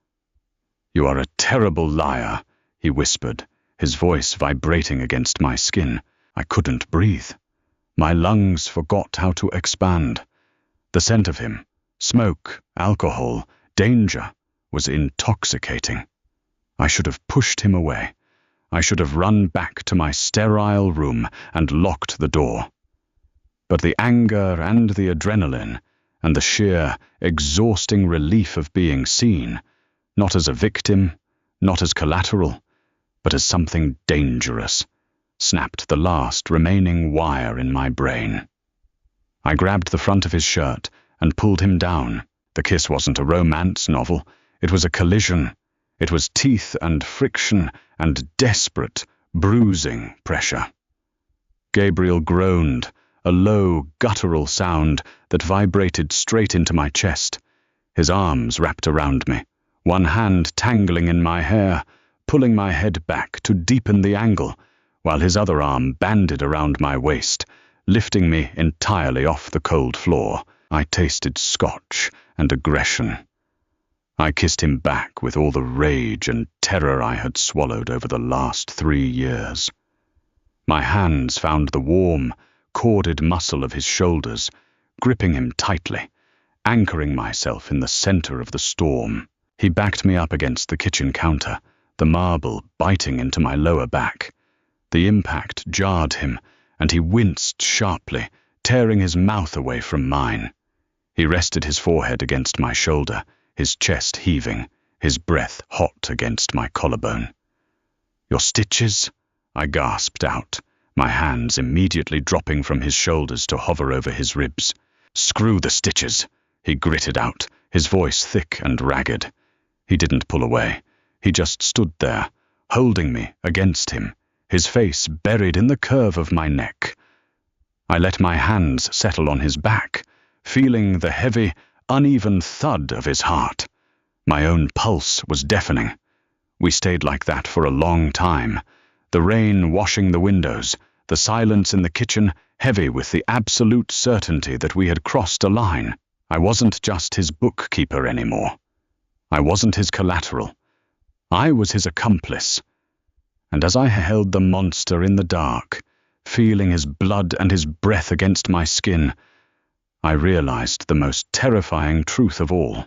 "You are a terrible liar," he whispered, his voice vibrating against my skin. I couldn't breathe. My lungs forgot how to expand. The scent of him, smoke, alcohol, danger, was intoxicating. I should have pushed him away. I should have run back to my sterile room and locked the door. But the anger and the adrenaline, and the sheer, exhausting relief of being seen, not as a victim, not as collateral, but as something dangerous, snapped the last remaining wire in my brain. I grabbed the front of his shirt and pulled him down. The kiss wasn't a romance novel. It was a collision. It was teeth and friction and desperate, bruising pressure. Gabriel groaned, a low, guttural sound that vibrated straight into my chest. His arms wrapped around me, one hand tangling in my hair, pulling my head back to deepen the angle, while his other arm banded around my waist, lifting me entirely off the cold floor. I tasted scotch and aggression. I kissed him back with all the rage and terror I had swallowed over the last 3 years. My hands found the warm, corded muscle of his shoulders, gripping him tightly, anchoring myself in the center of the storm. He backed me up against the kitchen counter, the marble biting into my lower back. The impact jarred him, and he winced sharply, tearing his mouth away from mine. He rested his forehead against my shoulder, his chest heaving, his breath hot against my collarbone. "Your stitches?" I gasped out, my hands immediately dropping from his shoulders to hover over his ribs. "Screw the stitches," he gritted out, his voice thick and ragged. He didn't pull away. He just stood there, holding me against him, his face buried in the curve of my neck. I let my hands settle on his back, feeling the heavy, uneven thud of his heart. My own pulse was deafening. We stayed like that for a long time, the rain washing the windows, the silence in the kitchen heavy with the absolute certainty that we had crossed a line. I wasn't just his bookkeeper anymore. I wasn't his collateral. I was his accomplice. And as I held the monster in the dark, feeling his blood and his breath against my skin, I realized the most terrifying truth of all.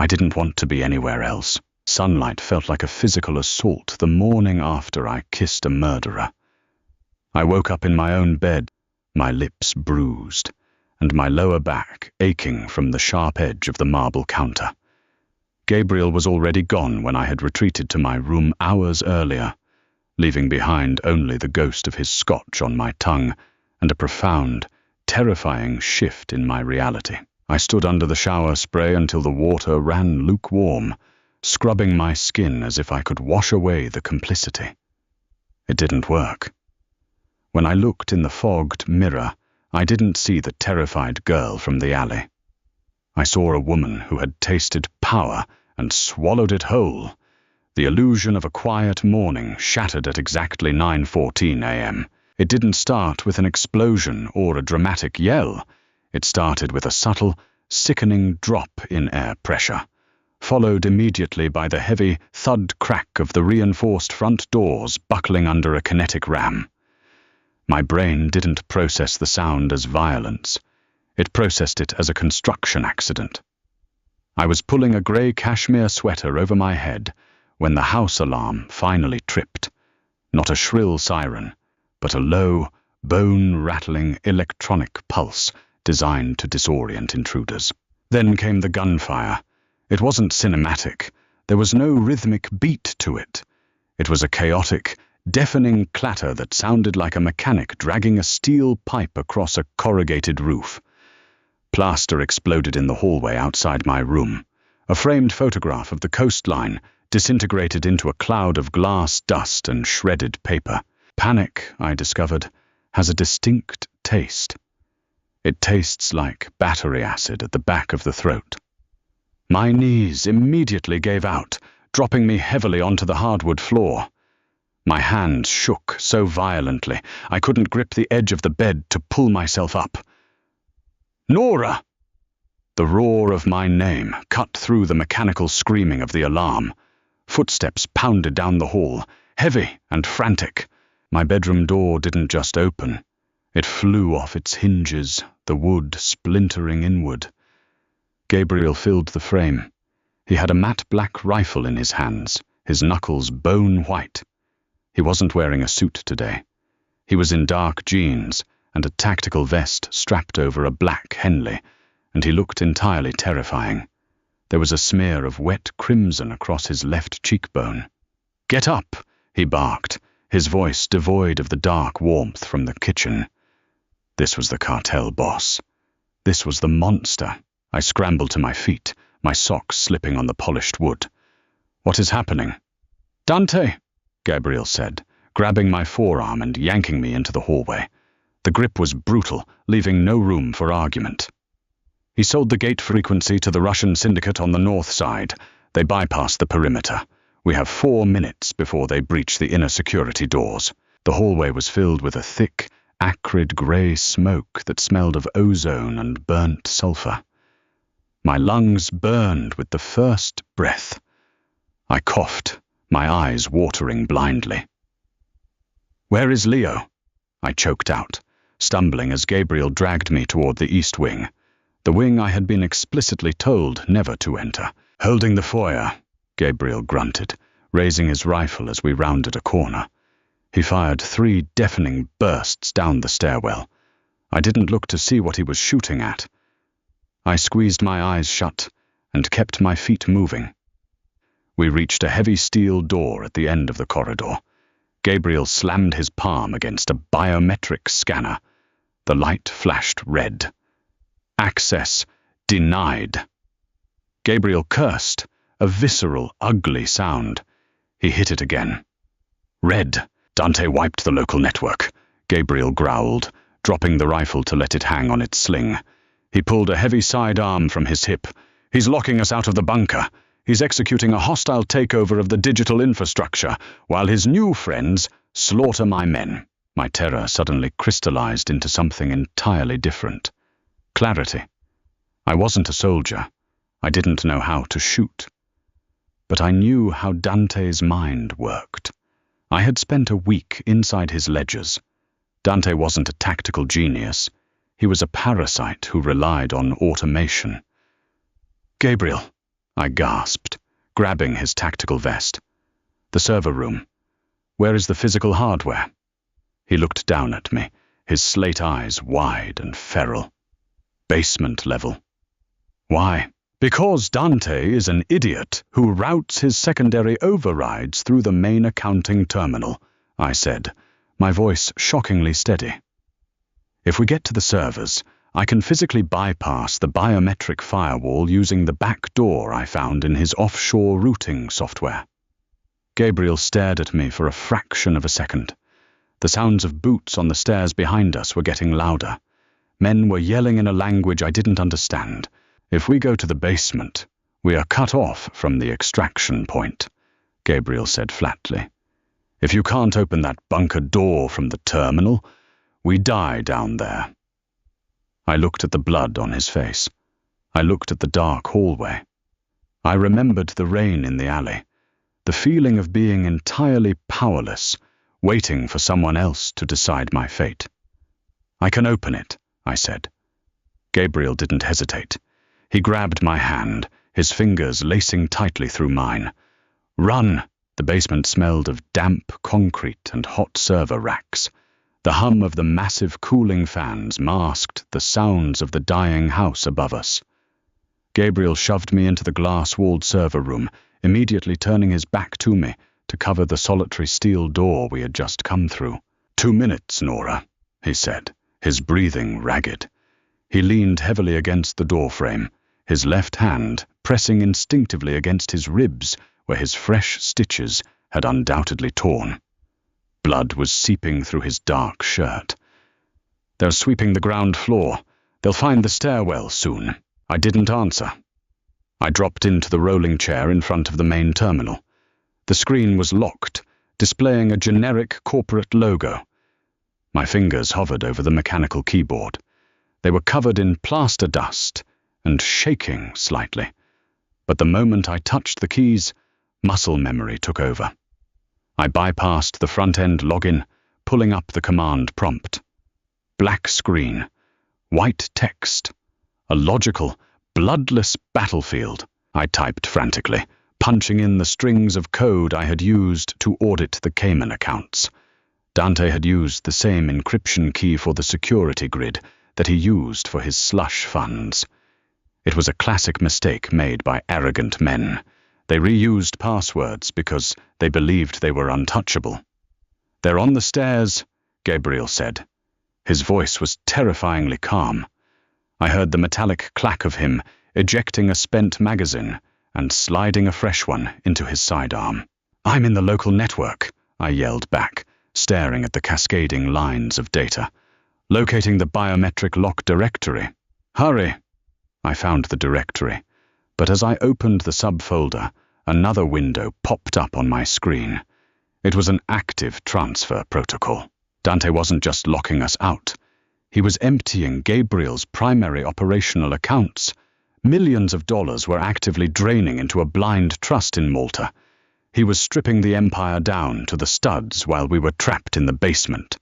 I didn't want to be anywhere else. Sunlight felt like a physical assault the morning after I kissed a murderer. I woke up in my own bed, my lips bruised, and my lower back aching from the sharp edge of the marble counter. Gabriel was already gone when I had retreated to my room hours earlier, leaving behind only the ghost of his scotch on my tongue and a profound, terrifying shift in my reality. I stood under the shower spray until the water ran lukewarm, scrubbing my skin as if I could wash away the complicity. It didn't work. When I looked in the fogged mirror, I didn't see the terrified girl from the alley. I saw a woman who had tasted power and swallowed it whole, The illusion of a quiet morning shattered at exactly 9:14 a.m. It didn't start with an explosion or a dramatic yell. It started with a subtle, sickening drop in air pressure, followed immediately by the heavy thud crack of the reinforced front doors buckling under a kinetic ram. My brain didn't process the sound as violence. It processed it as a construction accident. I was pulling a grey cashmere sweater over my head when the house alarm finally tripped. Not a shrill siren, but a low, bone-rattling electronic pulse designed to disorient intruders. Then came the gunfire. It wasn't cinematic. There was no rhythmic beat to it. It was a chaotic, deafening clatter that sounded like a mechanic dragging a steel pipe across a corrugated roof. Plaster exploded in the hallway outside my room. A framed photograph of the coastline disintegrated into a cloud of glass dust and shredded paper. Panic, I discovered, has a distinct taste. It tastes like battery acid at the back of the throat. My knees immediately gave out, dropping me heavily onto the hardwood floor. My hands shook so violently I couldn't grip the edge of the bed to pull myself up. Nora! The roar of my name cut through the mechanical screaming of the alarm. Footsteps pounded down the hall, heavy and frantic. My bedroom door didn't just open. It flew off its hinges, the wood splintering inward. Gabriel filled the frame. He had a matte black rifle in his hands, his knuckles bone white. He wasn't wearing a suit today. He was in dark jeans and a tactical vest strapped over a black Henley, and he looked entirely terrifying. There was a smear of wet crimson across his left cheekbone. "Get up!" he barked, his voice devoid of the dark warmth from the kitchen. This was the cartel boss. This was the monster. I scrambled to my feet, my socks slipping on the polished wood. "What is happening?" "Dante," Gabriel said, grabbing my forearm and yanking me into the hallway. The grip was brutal, leaving no room for argument. "He sold the gate frequency to the Russian syndicate on the north side. They bypassed the perimeter. We have 4 minutes before they breach the inner security doors." The hallway was filled with a thick, acrid grey smoke that smelled of ozone and burnt sulfur. My lungs burned with the first breath. I coughed, my eyes watering blindly. "Where is Leo?" I choked out, stumbling as Gabriel dragged me toward the east wing, the wing I had been explicitly told never to enter. "Holding the foyer," Gabriel grunted, raising his rifle as we rounded a corner. He fired 3 deafening bursts down the stairwell. I didn't look to see what he was shooting at. I squeezed my eyes shut and kept my feet moving. We reached a heavy steel door at the end of the corridor. Gabriel slammed his palm against a biometric scanner. The light flashed red. "Access denied." Gabriel cursed, a visceral, ugly sound. He hit it again. "Red." "Dante wiped the local network," Gabriel growled, dropping the rifle to let it hang on its sling. He pulled a heavy sidearm from his hip. "He's locking us out of the bunker. He's executing a hostile takeover of the digital infrastructure, while his new friends slaughter my men." My terror suddenly crystallized into something entirely different. Clarity. I wasn't a soldier. I didn't know how to shoot. But I knew how Dante's mind worked. I had spent a week inside his ledgers. Dante wasn't a tactical genius. He was a parasite who relied on automation. "Gabriel," I gasped, grabbing his tactical vest. "The server room. Where is the physical hardware?" He looked down at me, his slate eyes wide and feral. "Basement level." "Why?" "Because Dante is an idiot who routes his secondary overrides through the main accounting terminal," I said, my voice shockingly steady. "If we get to the servers, I can physically bypass the biometric firewall using the back door I found in his offshore routing software." Gabriel stared at me for a fraction of a second. The sounds of boots on the stairs behind us were getting louder. Men were yelling in a language I didn't understand. "If we go to the basement, we are cut off from the extraction point," Gabriel said flatly. "If you can't open that bunker door from the terminal, we die down there." I looked at the blood on his face. I looked at the dark hallway. I remembered the rain in the alley, the feeling of being entirely powerless, waiting for someone else to decide my fate. "I can open it," I said. Gabriel didn't hesitate. He grabbed my hand, his fingers lacing tightly through mine. "Run!" The basement smelled of damp concrete and hot server racks. The hum of the massive cooling fans masked the sounds of the dying house above us. Gabriel shoved me into the glass-walled server room, immediately turning his back to me to cover the solitary steel door we had just come through. "2 minutes, Nora," he said, his breathing ragged. He leaned heavily against the doorframe, his left hand pressing instinctively against his ribs where his fresh stitches had undoubtedly torn. Blood was seeping through his dark shirt. "They're sweeping the ground floor. They'll find the stairwell soon." I didn't answer. I dropped into the rolling chair in front of the main terminal. The screen was locked, displaying a generic corporate logo. My fingers hovered over the mechanical keyboard. They were covered in plaster dust and shaking slightly. But the moment I touched the keys, muscle memory took over. I bypassed the front-end login, pulling up the command prompt. Black screen, white text, a logical, bloodless battlefield, I typed frantically, punching in the strings of code I had used to audit the Cayman accounts. Dante had used the same encryption key for the security grid that he used for his slush funds. It was a classic mistake made by arrogant men. They reused passwords because they believed they were untouchable. "They're on the stairs," Gabriel said. His voice was terrifyingly calm. I heard the metallic clack of him ejecting a spent magazine and sliding a fresh one into his sidearm. "I'm in the local network," I yelled back, staring at the cascading lines of data. "Locating the biometric lock directory." "Hurry!" I found the directory, but as I opened the subfolder, another window popped up on my screen. It was an active transfer protocol. Dante wasn't just locking us out. He was emptying Gabriel's primary operational accounts. Millions of dollars were actively draining into a blind trust in Malta. He was stripping the empire down to the studs while we were trapped in the basement.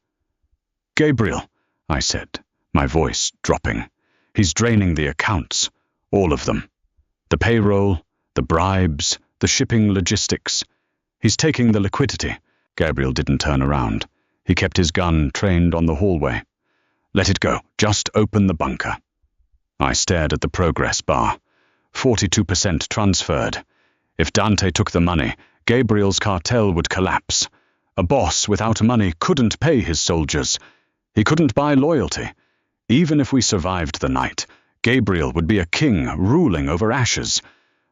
"Gabriel," I said, my voice dropping. "He's draining the accounts, all of them. The payroll, the bribes, the shipping logistics. He's taking the liquidity." Gabriel didn't turn around. He kept his gun trained on the hallway. "Let it go. Just open the bunker." I stared at the progress bar. 42% transferred. If Dante took the money, Gabriel's cartel would collapse. A boss without money couldn't pay his soldiers. He couldn't buy loyalty. Even if we survived the night, Gabriel would be a king ruling over ashes.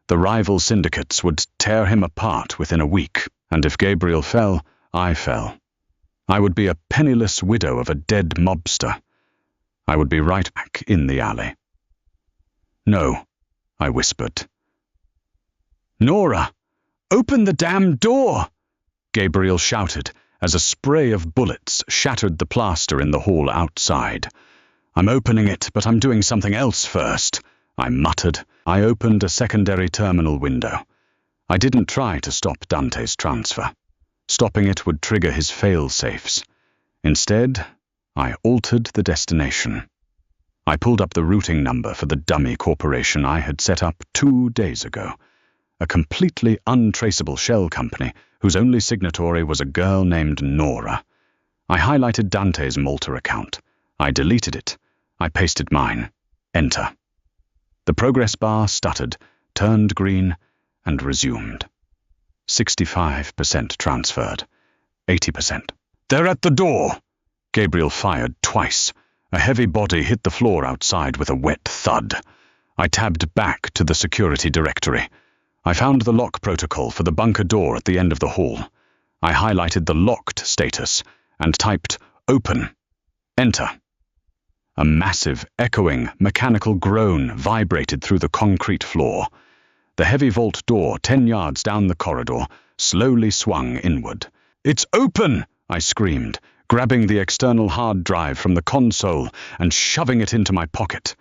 The rival syndicates would tear him apart within a week, and if Gabriel fell, I fell. I would be a penniless widow of a dead mobster. I would be right back in the alley. "No," I whispered. "Nora, open the damn door!" Gabriel shouted as a spray of bullets shattered the plaster in the hall outside. "I'm opening it, but I'm doing something else first," I muttered. I opened a secondary terminal window. I didn't try to stop Dante's transfer. Stopping it would trigger his fail-safes. Instead, I altered the destination. I pulled up the routing number for the dummy corporation I had set up 2 days ago, a completely untraceable shell company whose only signatory was a girl named Nora. I highlighted Dante's Malta account. I deleted it. I pasted mine. Enter. The progress bar stuttered, turned green, and resumed. 65% transferred. 80%. "They're at the door!" Gabriel fired twice. A heavy body hit the floor outside with a wet thud. I tabbed back to the security directory. I found the lock protocol for the bunker door at the end of the hall. I highlighted the locked status and typed "Open." Enter. A massive, echoing, mechanical groan vibrated through the concrete floor. The heavy vault door, 10 yards down the corridor, slowly swung inward. "It's open!" I screamed, grabbing the external hard drive from the console and shoving it into my pocket.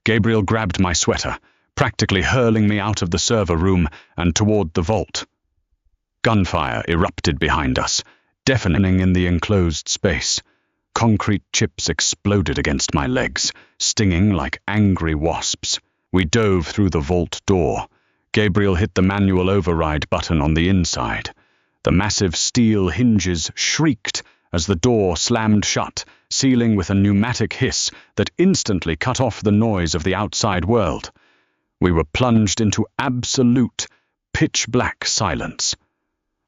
Gabriel grabbed my sweater, practically hurling me out of the server room and toward the vault. Gunfire erupted behind us, deafening in the enclosed space. Concrete chips exploded against my legs, stinging like angry wasps. We dove through the vault door. Gabriel hit the manual override button on the inside. The massive steel hinges shrieked as the door slammed shut, sealing with a pneumatic hiss that instantly cut off the noise of the outside world. We were plunged into absolute, pitch-black silence.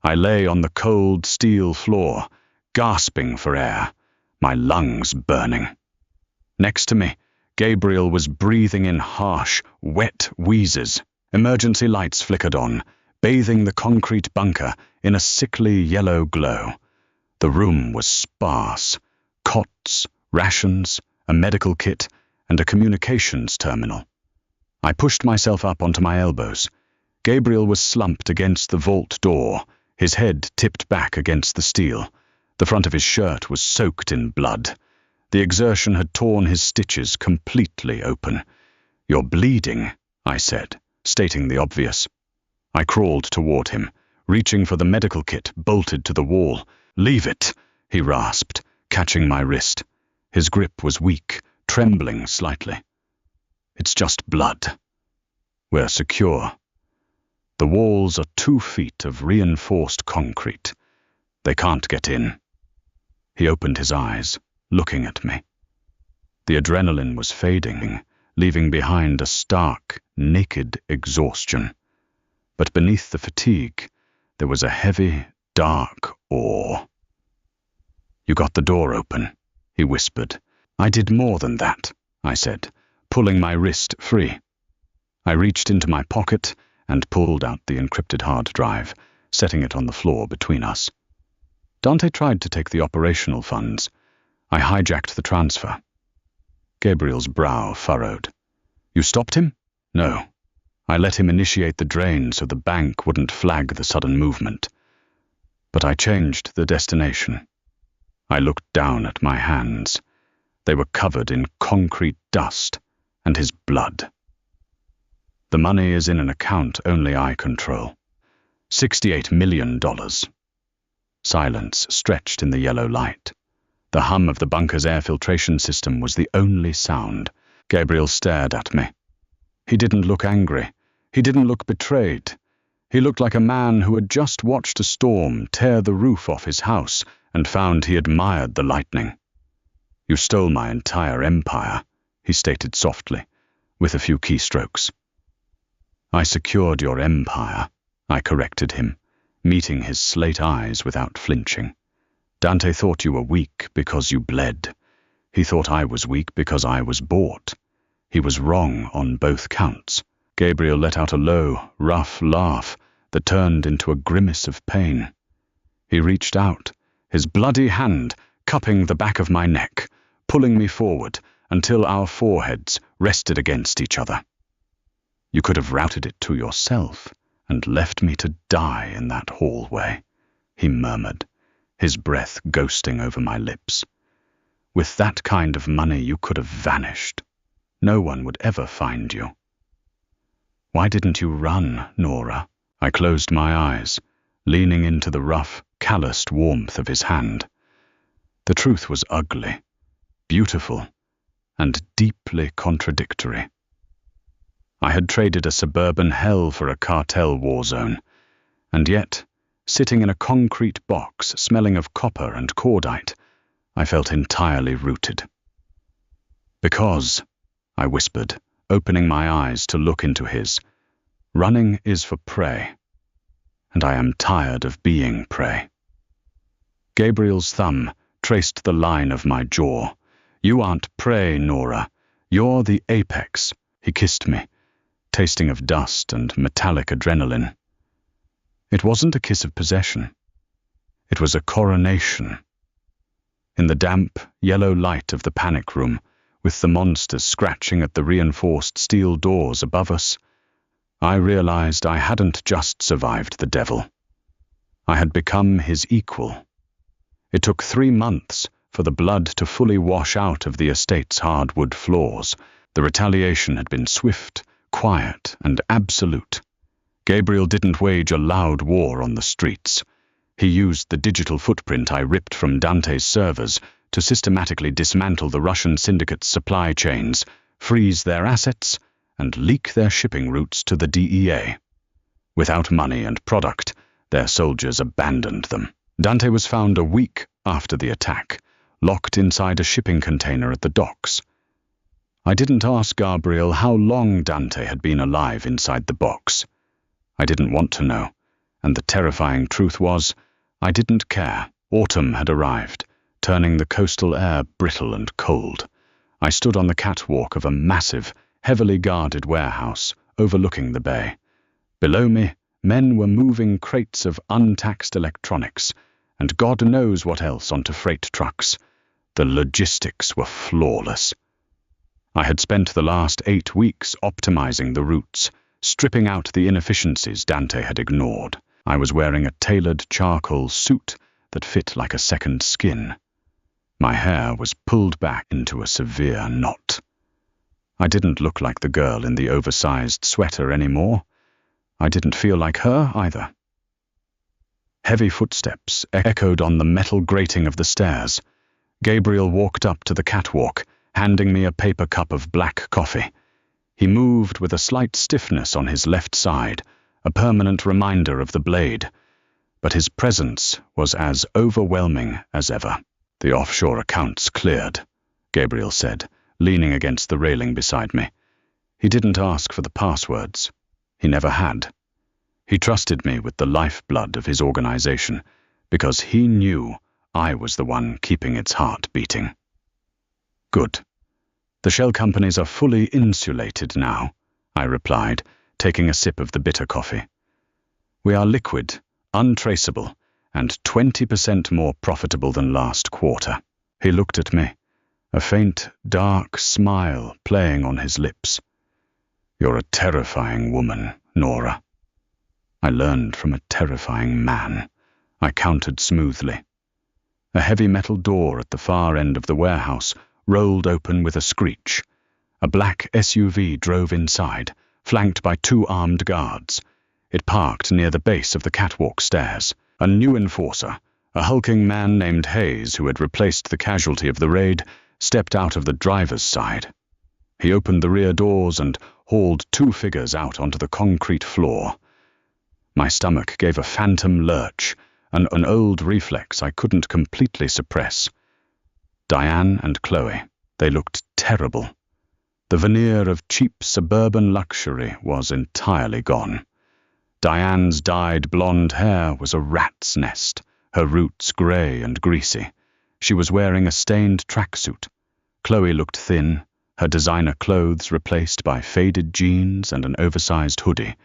I lay on the cold steel floor, gasping for air, my lungs burning. Next to me, Gabriel was breathing in harsh, wet wheezes. Emergency lights flickered on, bathing the concrete bunker in a sickly yellow glow. The room was sparse. Cots, rations, a medical kit, and a communications terminal. I pushed myself up onto my elbows. Gabriel was slumped against the vault door, his head tipped back against the steel. The front of his shirt was soaked in blood. The exertion had torn his stitches completely open. "You're bleeding," I said, stating the obvious. I crawled toward him, reaching for the medical kit bolted to the wall. "Leave it," he rasped, catching my wrist. His grip was weak, trembling slightly. "It's just blood. We're secure. The walls are 2 feet of reinforced concrete. They can't get in." He opened his eyes, looking at me. The adrenaline was fading, leaving behind a stark, naked exhaustion. But beneath the fatigue, there was a heavy, dark awe. "You got the door open," he whispered. "I did more than that," I said, pulling my wrist free. I reached into my pocket and pulled out the encrypted hard drive, setting it on the floor between us. Dante tried to take the operational funds. I hijacked the transfer. Gabriel's brow furrowed. "You stopped him?" "No. I let him initiate the drain so the bank wouldn't flag the sudden movement. But I changed the destination." I looked down at my hands. They were covered in concrete dust and his blood. "The money is in an account only I control. $68 million. Silence stretched in the yellow light. The hum of the bunker's air filtration system was the only sound. Gabriel stared at me. He didn't look angry. He didn't look betrayed. He looked like a man who had just watched a storm tear the roof off his house and found he admired the lightning. "You stole my entire empire," he stated softly, with a few keystrokes. "I secured your empire," I corrected him, meeting his slate eyes without flinching. "Dante thought you were weak because you bled. He thought I was weak because I was bought. He was wrong on both counts." Gabriel let out a low, rough laugh that turned into a grimace of pain. He reached out, his bloody hand cupping the back of my neck, pulling me forward until our foreheads rested against each other. "You could have routed it to yourself and left me to die in that hallway," he murmured, his breath ghosting over my lips. "With that kind of money you could have vanished. No one would ever find you." "Why didn't you run, Nora?" I closed my eyes, leaning into the rough, calloused warmth of his hand. The truth was ugly, beautiful, and deeply contradictory. I had traded a suburban hell for a cartel war zone, and yet, sitting in a concrete box smelling of copper and cordite, I felt entirely rooted. "Because," I whispered, opening my eyes to look into his, "running is for prey, and I am tired of being prey." Gabriel's thumb traced the line of my jaw. "You aren't prey, Nora. You're the apex." He kissed me, tasting of dust and metallic adrenaline. It wasn't a kiss of possession. It was a coronation. In the damp, yellow light of the panic room, with the monsters scratching at the reinforced steel doors above us, I realized I hadn't just survived the devil. I had become his equal. It took 3 months for the blood to fully wash out of the estate's hardwood floors. The retaliation had been swift, quiet, and absolute. Gabriel didn't wage a loud war on the streets. He used the digital footprint I ripped from Dante's servers to systematically dismantle the Russian syndicate's supply chains, freeze their assets, and leak their shipping routes to the DEA. Without money and product, their soldiers abandoned them. Dante was found a week after the attack, locked inside a shipping container at the docks. I didn't ask Gabriel how long Dante had been alive inside the box. I didn't want to know, and the terrifying truth was, I didn't care. Autumn had arrived, turning the coastal air brittle and cold. I stood on the catwalk of a massive, heavily guarded warehouse overlooking the bay. Below me, men were moving crates of untaxed electronics, and God knows what else onto freight trucks. The logistics were flawless. I had spent the last 8 weeks optimizing the routes, stripping out the inefficiencies Dante had ignored. I was wearing a tailored charcoal suit that fit like a second skin. My hair was pulled back into a severe knot. I didn't look like the girl in the oversized sweater anymore. I didn't feel like her either. Heavy footsteps echoed on the metal grating of the stairs. Gabriel walked up to the catwalk, handing me a paper cup of black coffee. He moved with a slight stiffness on his left side, a permanent reminder of the blade. But his presence was as overwhelming as ever. "The offshore account's cleared," Gabriel said, leaning against the railing beside me. He didn't ask for the passwords. He never had. He trusted me with the lifeblood of his organization, because he knew I was the one keeping its heart beating. "Good. The shell companies are fully insulated now," I replied, taking a sip of the bitter coffee. "We are liquid, untraceable, and 20% more profitable than last quarter." He looked at me, a faint, dark smile playing on his lips. "You're a terrifying woman, Nora." I learned from a terrifying man, I countered smoothly. A heavy metal door at the far end of the warehouse rolled open with a screech. A black SUV drove inside, flanked by 2 armed guards. It parked near the base of the catwalk stairs. A new enforcer, a hulking man named Hayes, who had replaced the casualty of the raid, stepped out of the driver's side. He opened the rear doors and hauled 2 figures out onto the concrete floor. My stomach gave a phantom lurch, an old reflex I couldn't completely suppress. Diane and Chloe, they looked terrible. The veneer of cheap suburban luxury was entirely gone. Diane's dyed blonde hair was a rat's nest, her roots grey and greasy. She was wearing a stained tracksuit. Chloe looked thin, her designer clothes replaced by faded jeans and an oversized hoodie.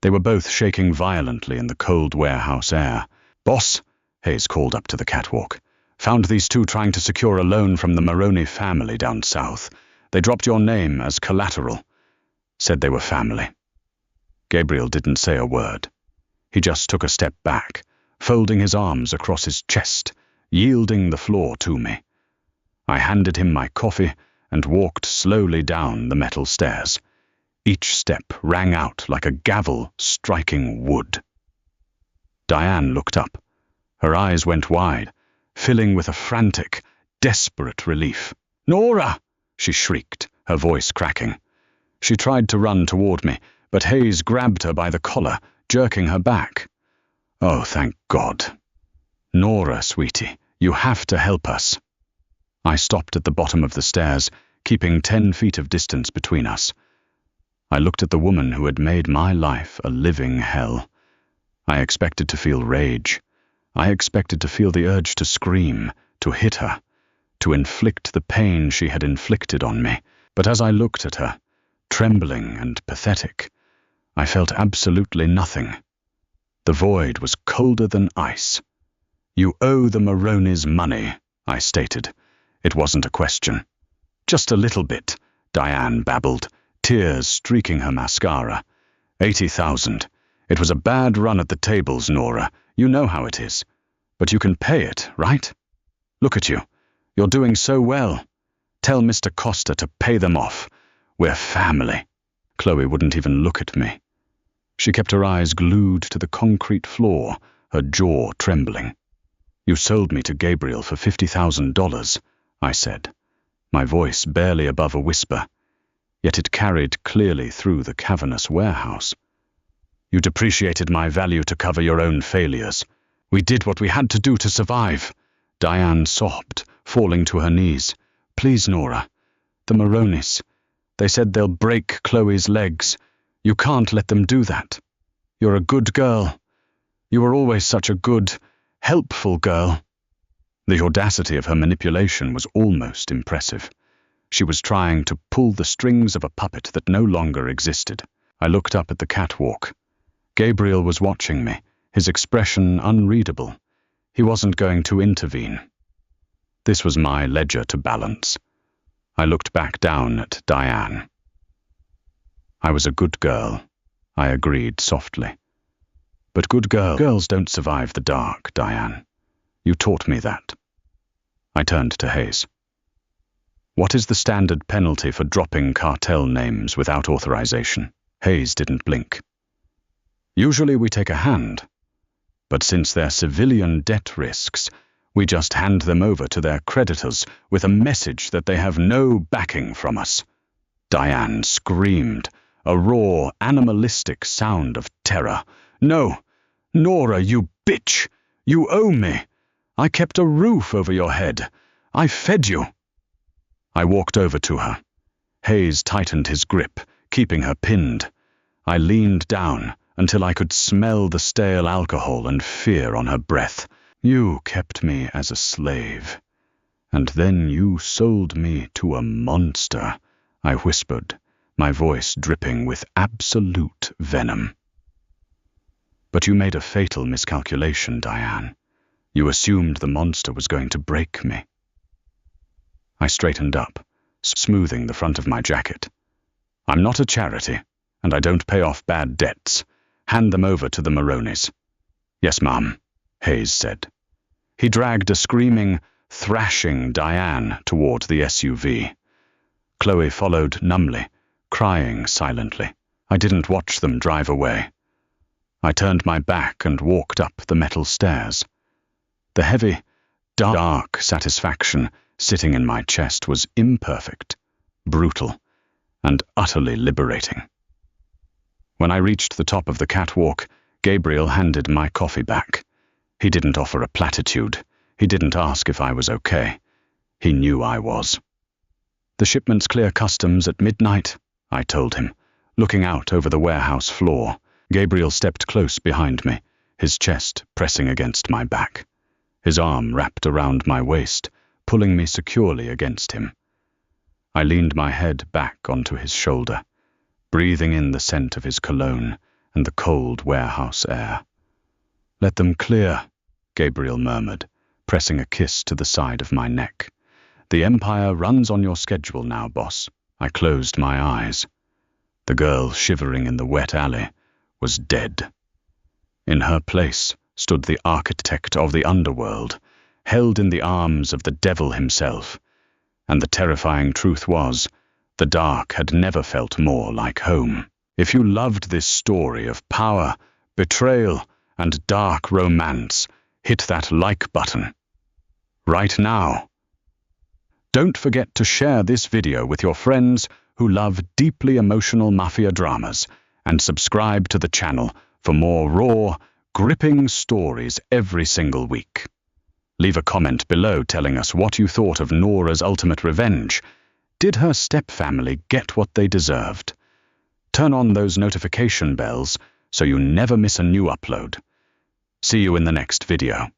They were both shaking violently in the cold warehouse air. "Boss," Hayes called up to the catwalk. "Found these 2 trying to secure a loan from the Maroney family down south. They dropped your name as collateral. Said they were family." Gabriel didn't say a word. He just took a step back, folding his arms across his chest, yielding the floor to me. I handed him my coffee and walked slowly down the metal stairs. Each step rang out like a gavel striking wood. Diane looked up. Her eyes went wide, filling with a frantic, desperate relief. "Nora!" she shrieked, her voice cracking. She tried to run toward me, but Hayes grabbed her by the collar, jerking her back. "Oh, thank God. Nora, sweetie, you have to help us." I stopped at the bottom of the stairs, keeping 10 feet of distance between us. I looked at the woman who had made my life a living hell. I expected to feel rage. I expected to feel the urge to scream, to hit her, to inflict the pain she had inflicted on me. But as I looked at her, trembling and pathetic, I felt absolutely nothing. The void was colder than ice. "You owe the Maroneys money," I stated. It wasn't a question. "Just a little bit," Diane babbled, tears streaking her mascara. $80,000. It was a bad run at the tables, Nora. You know how it is. But you can pay it, right? Look at you. You're doing so well. Tell Mr. Costa to pay them off. We're family. Chloe wouldn't even look at me. She kept her eyes glued to the concrete floor, her jaw trembling. You sold me to Gabriel for $50,000, I said, my voice barely above a whisper, yet it carried clearly through the cavernous warehouse. You depreciated my value to cover your own failures. We did what we had to do to survive. Diane sobbed, falling to her knees. Please, Nora. The Maronis. They said they'll break Chloe's legs. You can't let them do that. You're a good girl. You were always such a good, helpful girl. The audacity of her manipulation was almost impressive. She was trying to pull the strings of a puppet that no longer existed. I looked up at the catwalk. Gabriel was watching me, his expression unreadable. He wasn't going to intervene. This was my ledger to balance. I looked back down at Diane. I was a good girl, I agreed softly. But good girls don't survive the dark, Diane. You taught me that. I turned to Hayes. What is the standard penalty for dropping cartel names without authorization? Hayes didn't blink. Usually we take a hand, but since they're civilian debt risks, we just hand them over to their creditors with a message that they have no backing from us. Diane screamed, a raw, animalistic sound of terror. No, Nora, you bitch! You owe me! I kept a roof over your head. I fed you. I walked over to her. Hayes tightened his grip, keeping her pinned. I leaned down until I could smell the stale alcohol and fear on her breath. You kept me as a slave, and then you sold me to a monster, I whispered, my voice dripping with absolute venom. But you made a fatal miscalculation, Diane. You assumed the monster was going to break me. I straightened up, smoothing the front of my jacket. I'm not a charity, and I don't pay off bad debts. Hand them over to the Maronis. Yes, ma'am, Hayes said. He dragged a screaming, thrashing Diane toward the SUV. Chloe followed numbly, crying silently. I didn't watch them drive away. I turned my back and walked up the metal stairs. The heavy, dark satisfaction sitting in my chest was imperfect, brutal, and utterly liberating. When I reached the top of the catwalk, Gabriel handed my coffee back. He didn't offer a platitude. He didn't ask if I was okay. He knew I was. The shipments clear customs at midnight, I told him, looking out over the warehouse floor. Gabriel stepped close behind me, his chest pressing against my back. His arm wrapped around my waist, pulling me securely against him. I leaned my head back onto his shoulder, breathing in the scent of his cologne and the cold warehouse air. Let them clear, Gabriel murmured, pressing a kiss to the side of my neck. The Empire runs on your schedule now, boss. I closed my eyes. The girl shivering in the wet alley was dead. In her place stood the architect of the underworld, held in the arms of the devil himself. And the terrifying truth was, the dark had never felt more like home. If you loved this story of power, betrayal, and dark romance, hit that like button. Right now. Don't forget to share this video with your friends who love deeply emotional Mafia dramas, and subscribe to the channel for more raw, gripping stories every single week. Leave a comment below telling us what you thought of Nora's ultimate revenge. Did her stepfamily get what they deserved? Turn on those notification bells so you never miss a new upload. See you in the next video.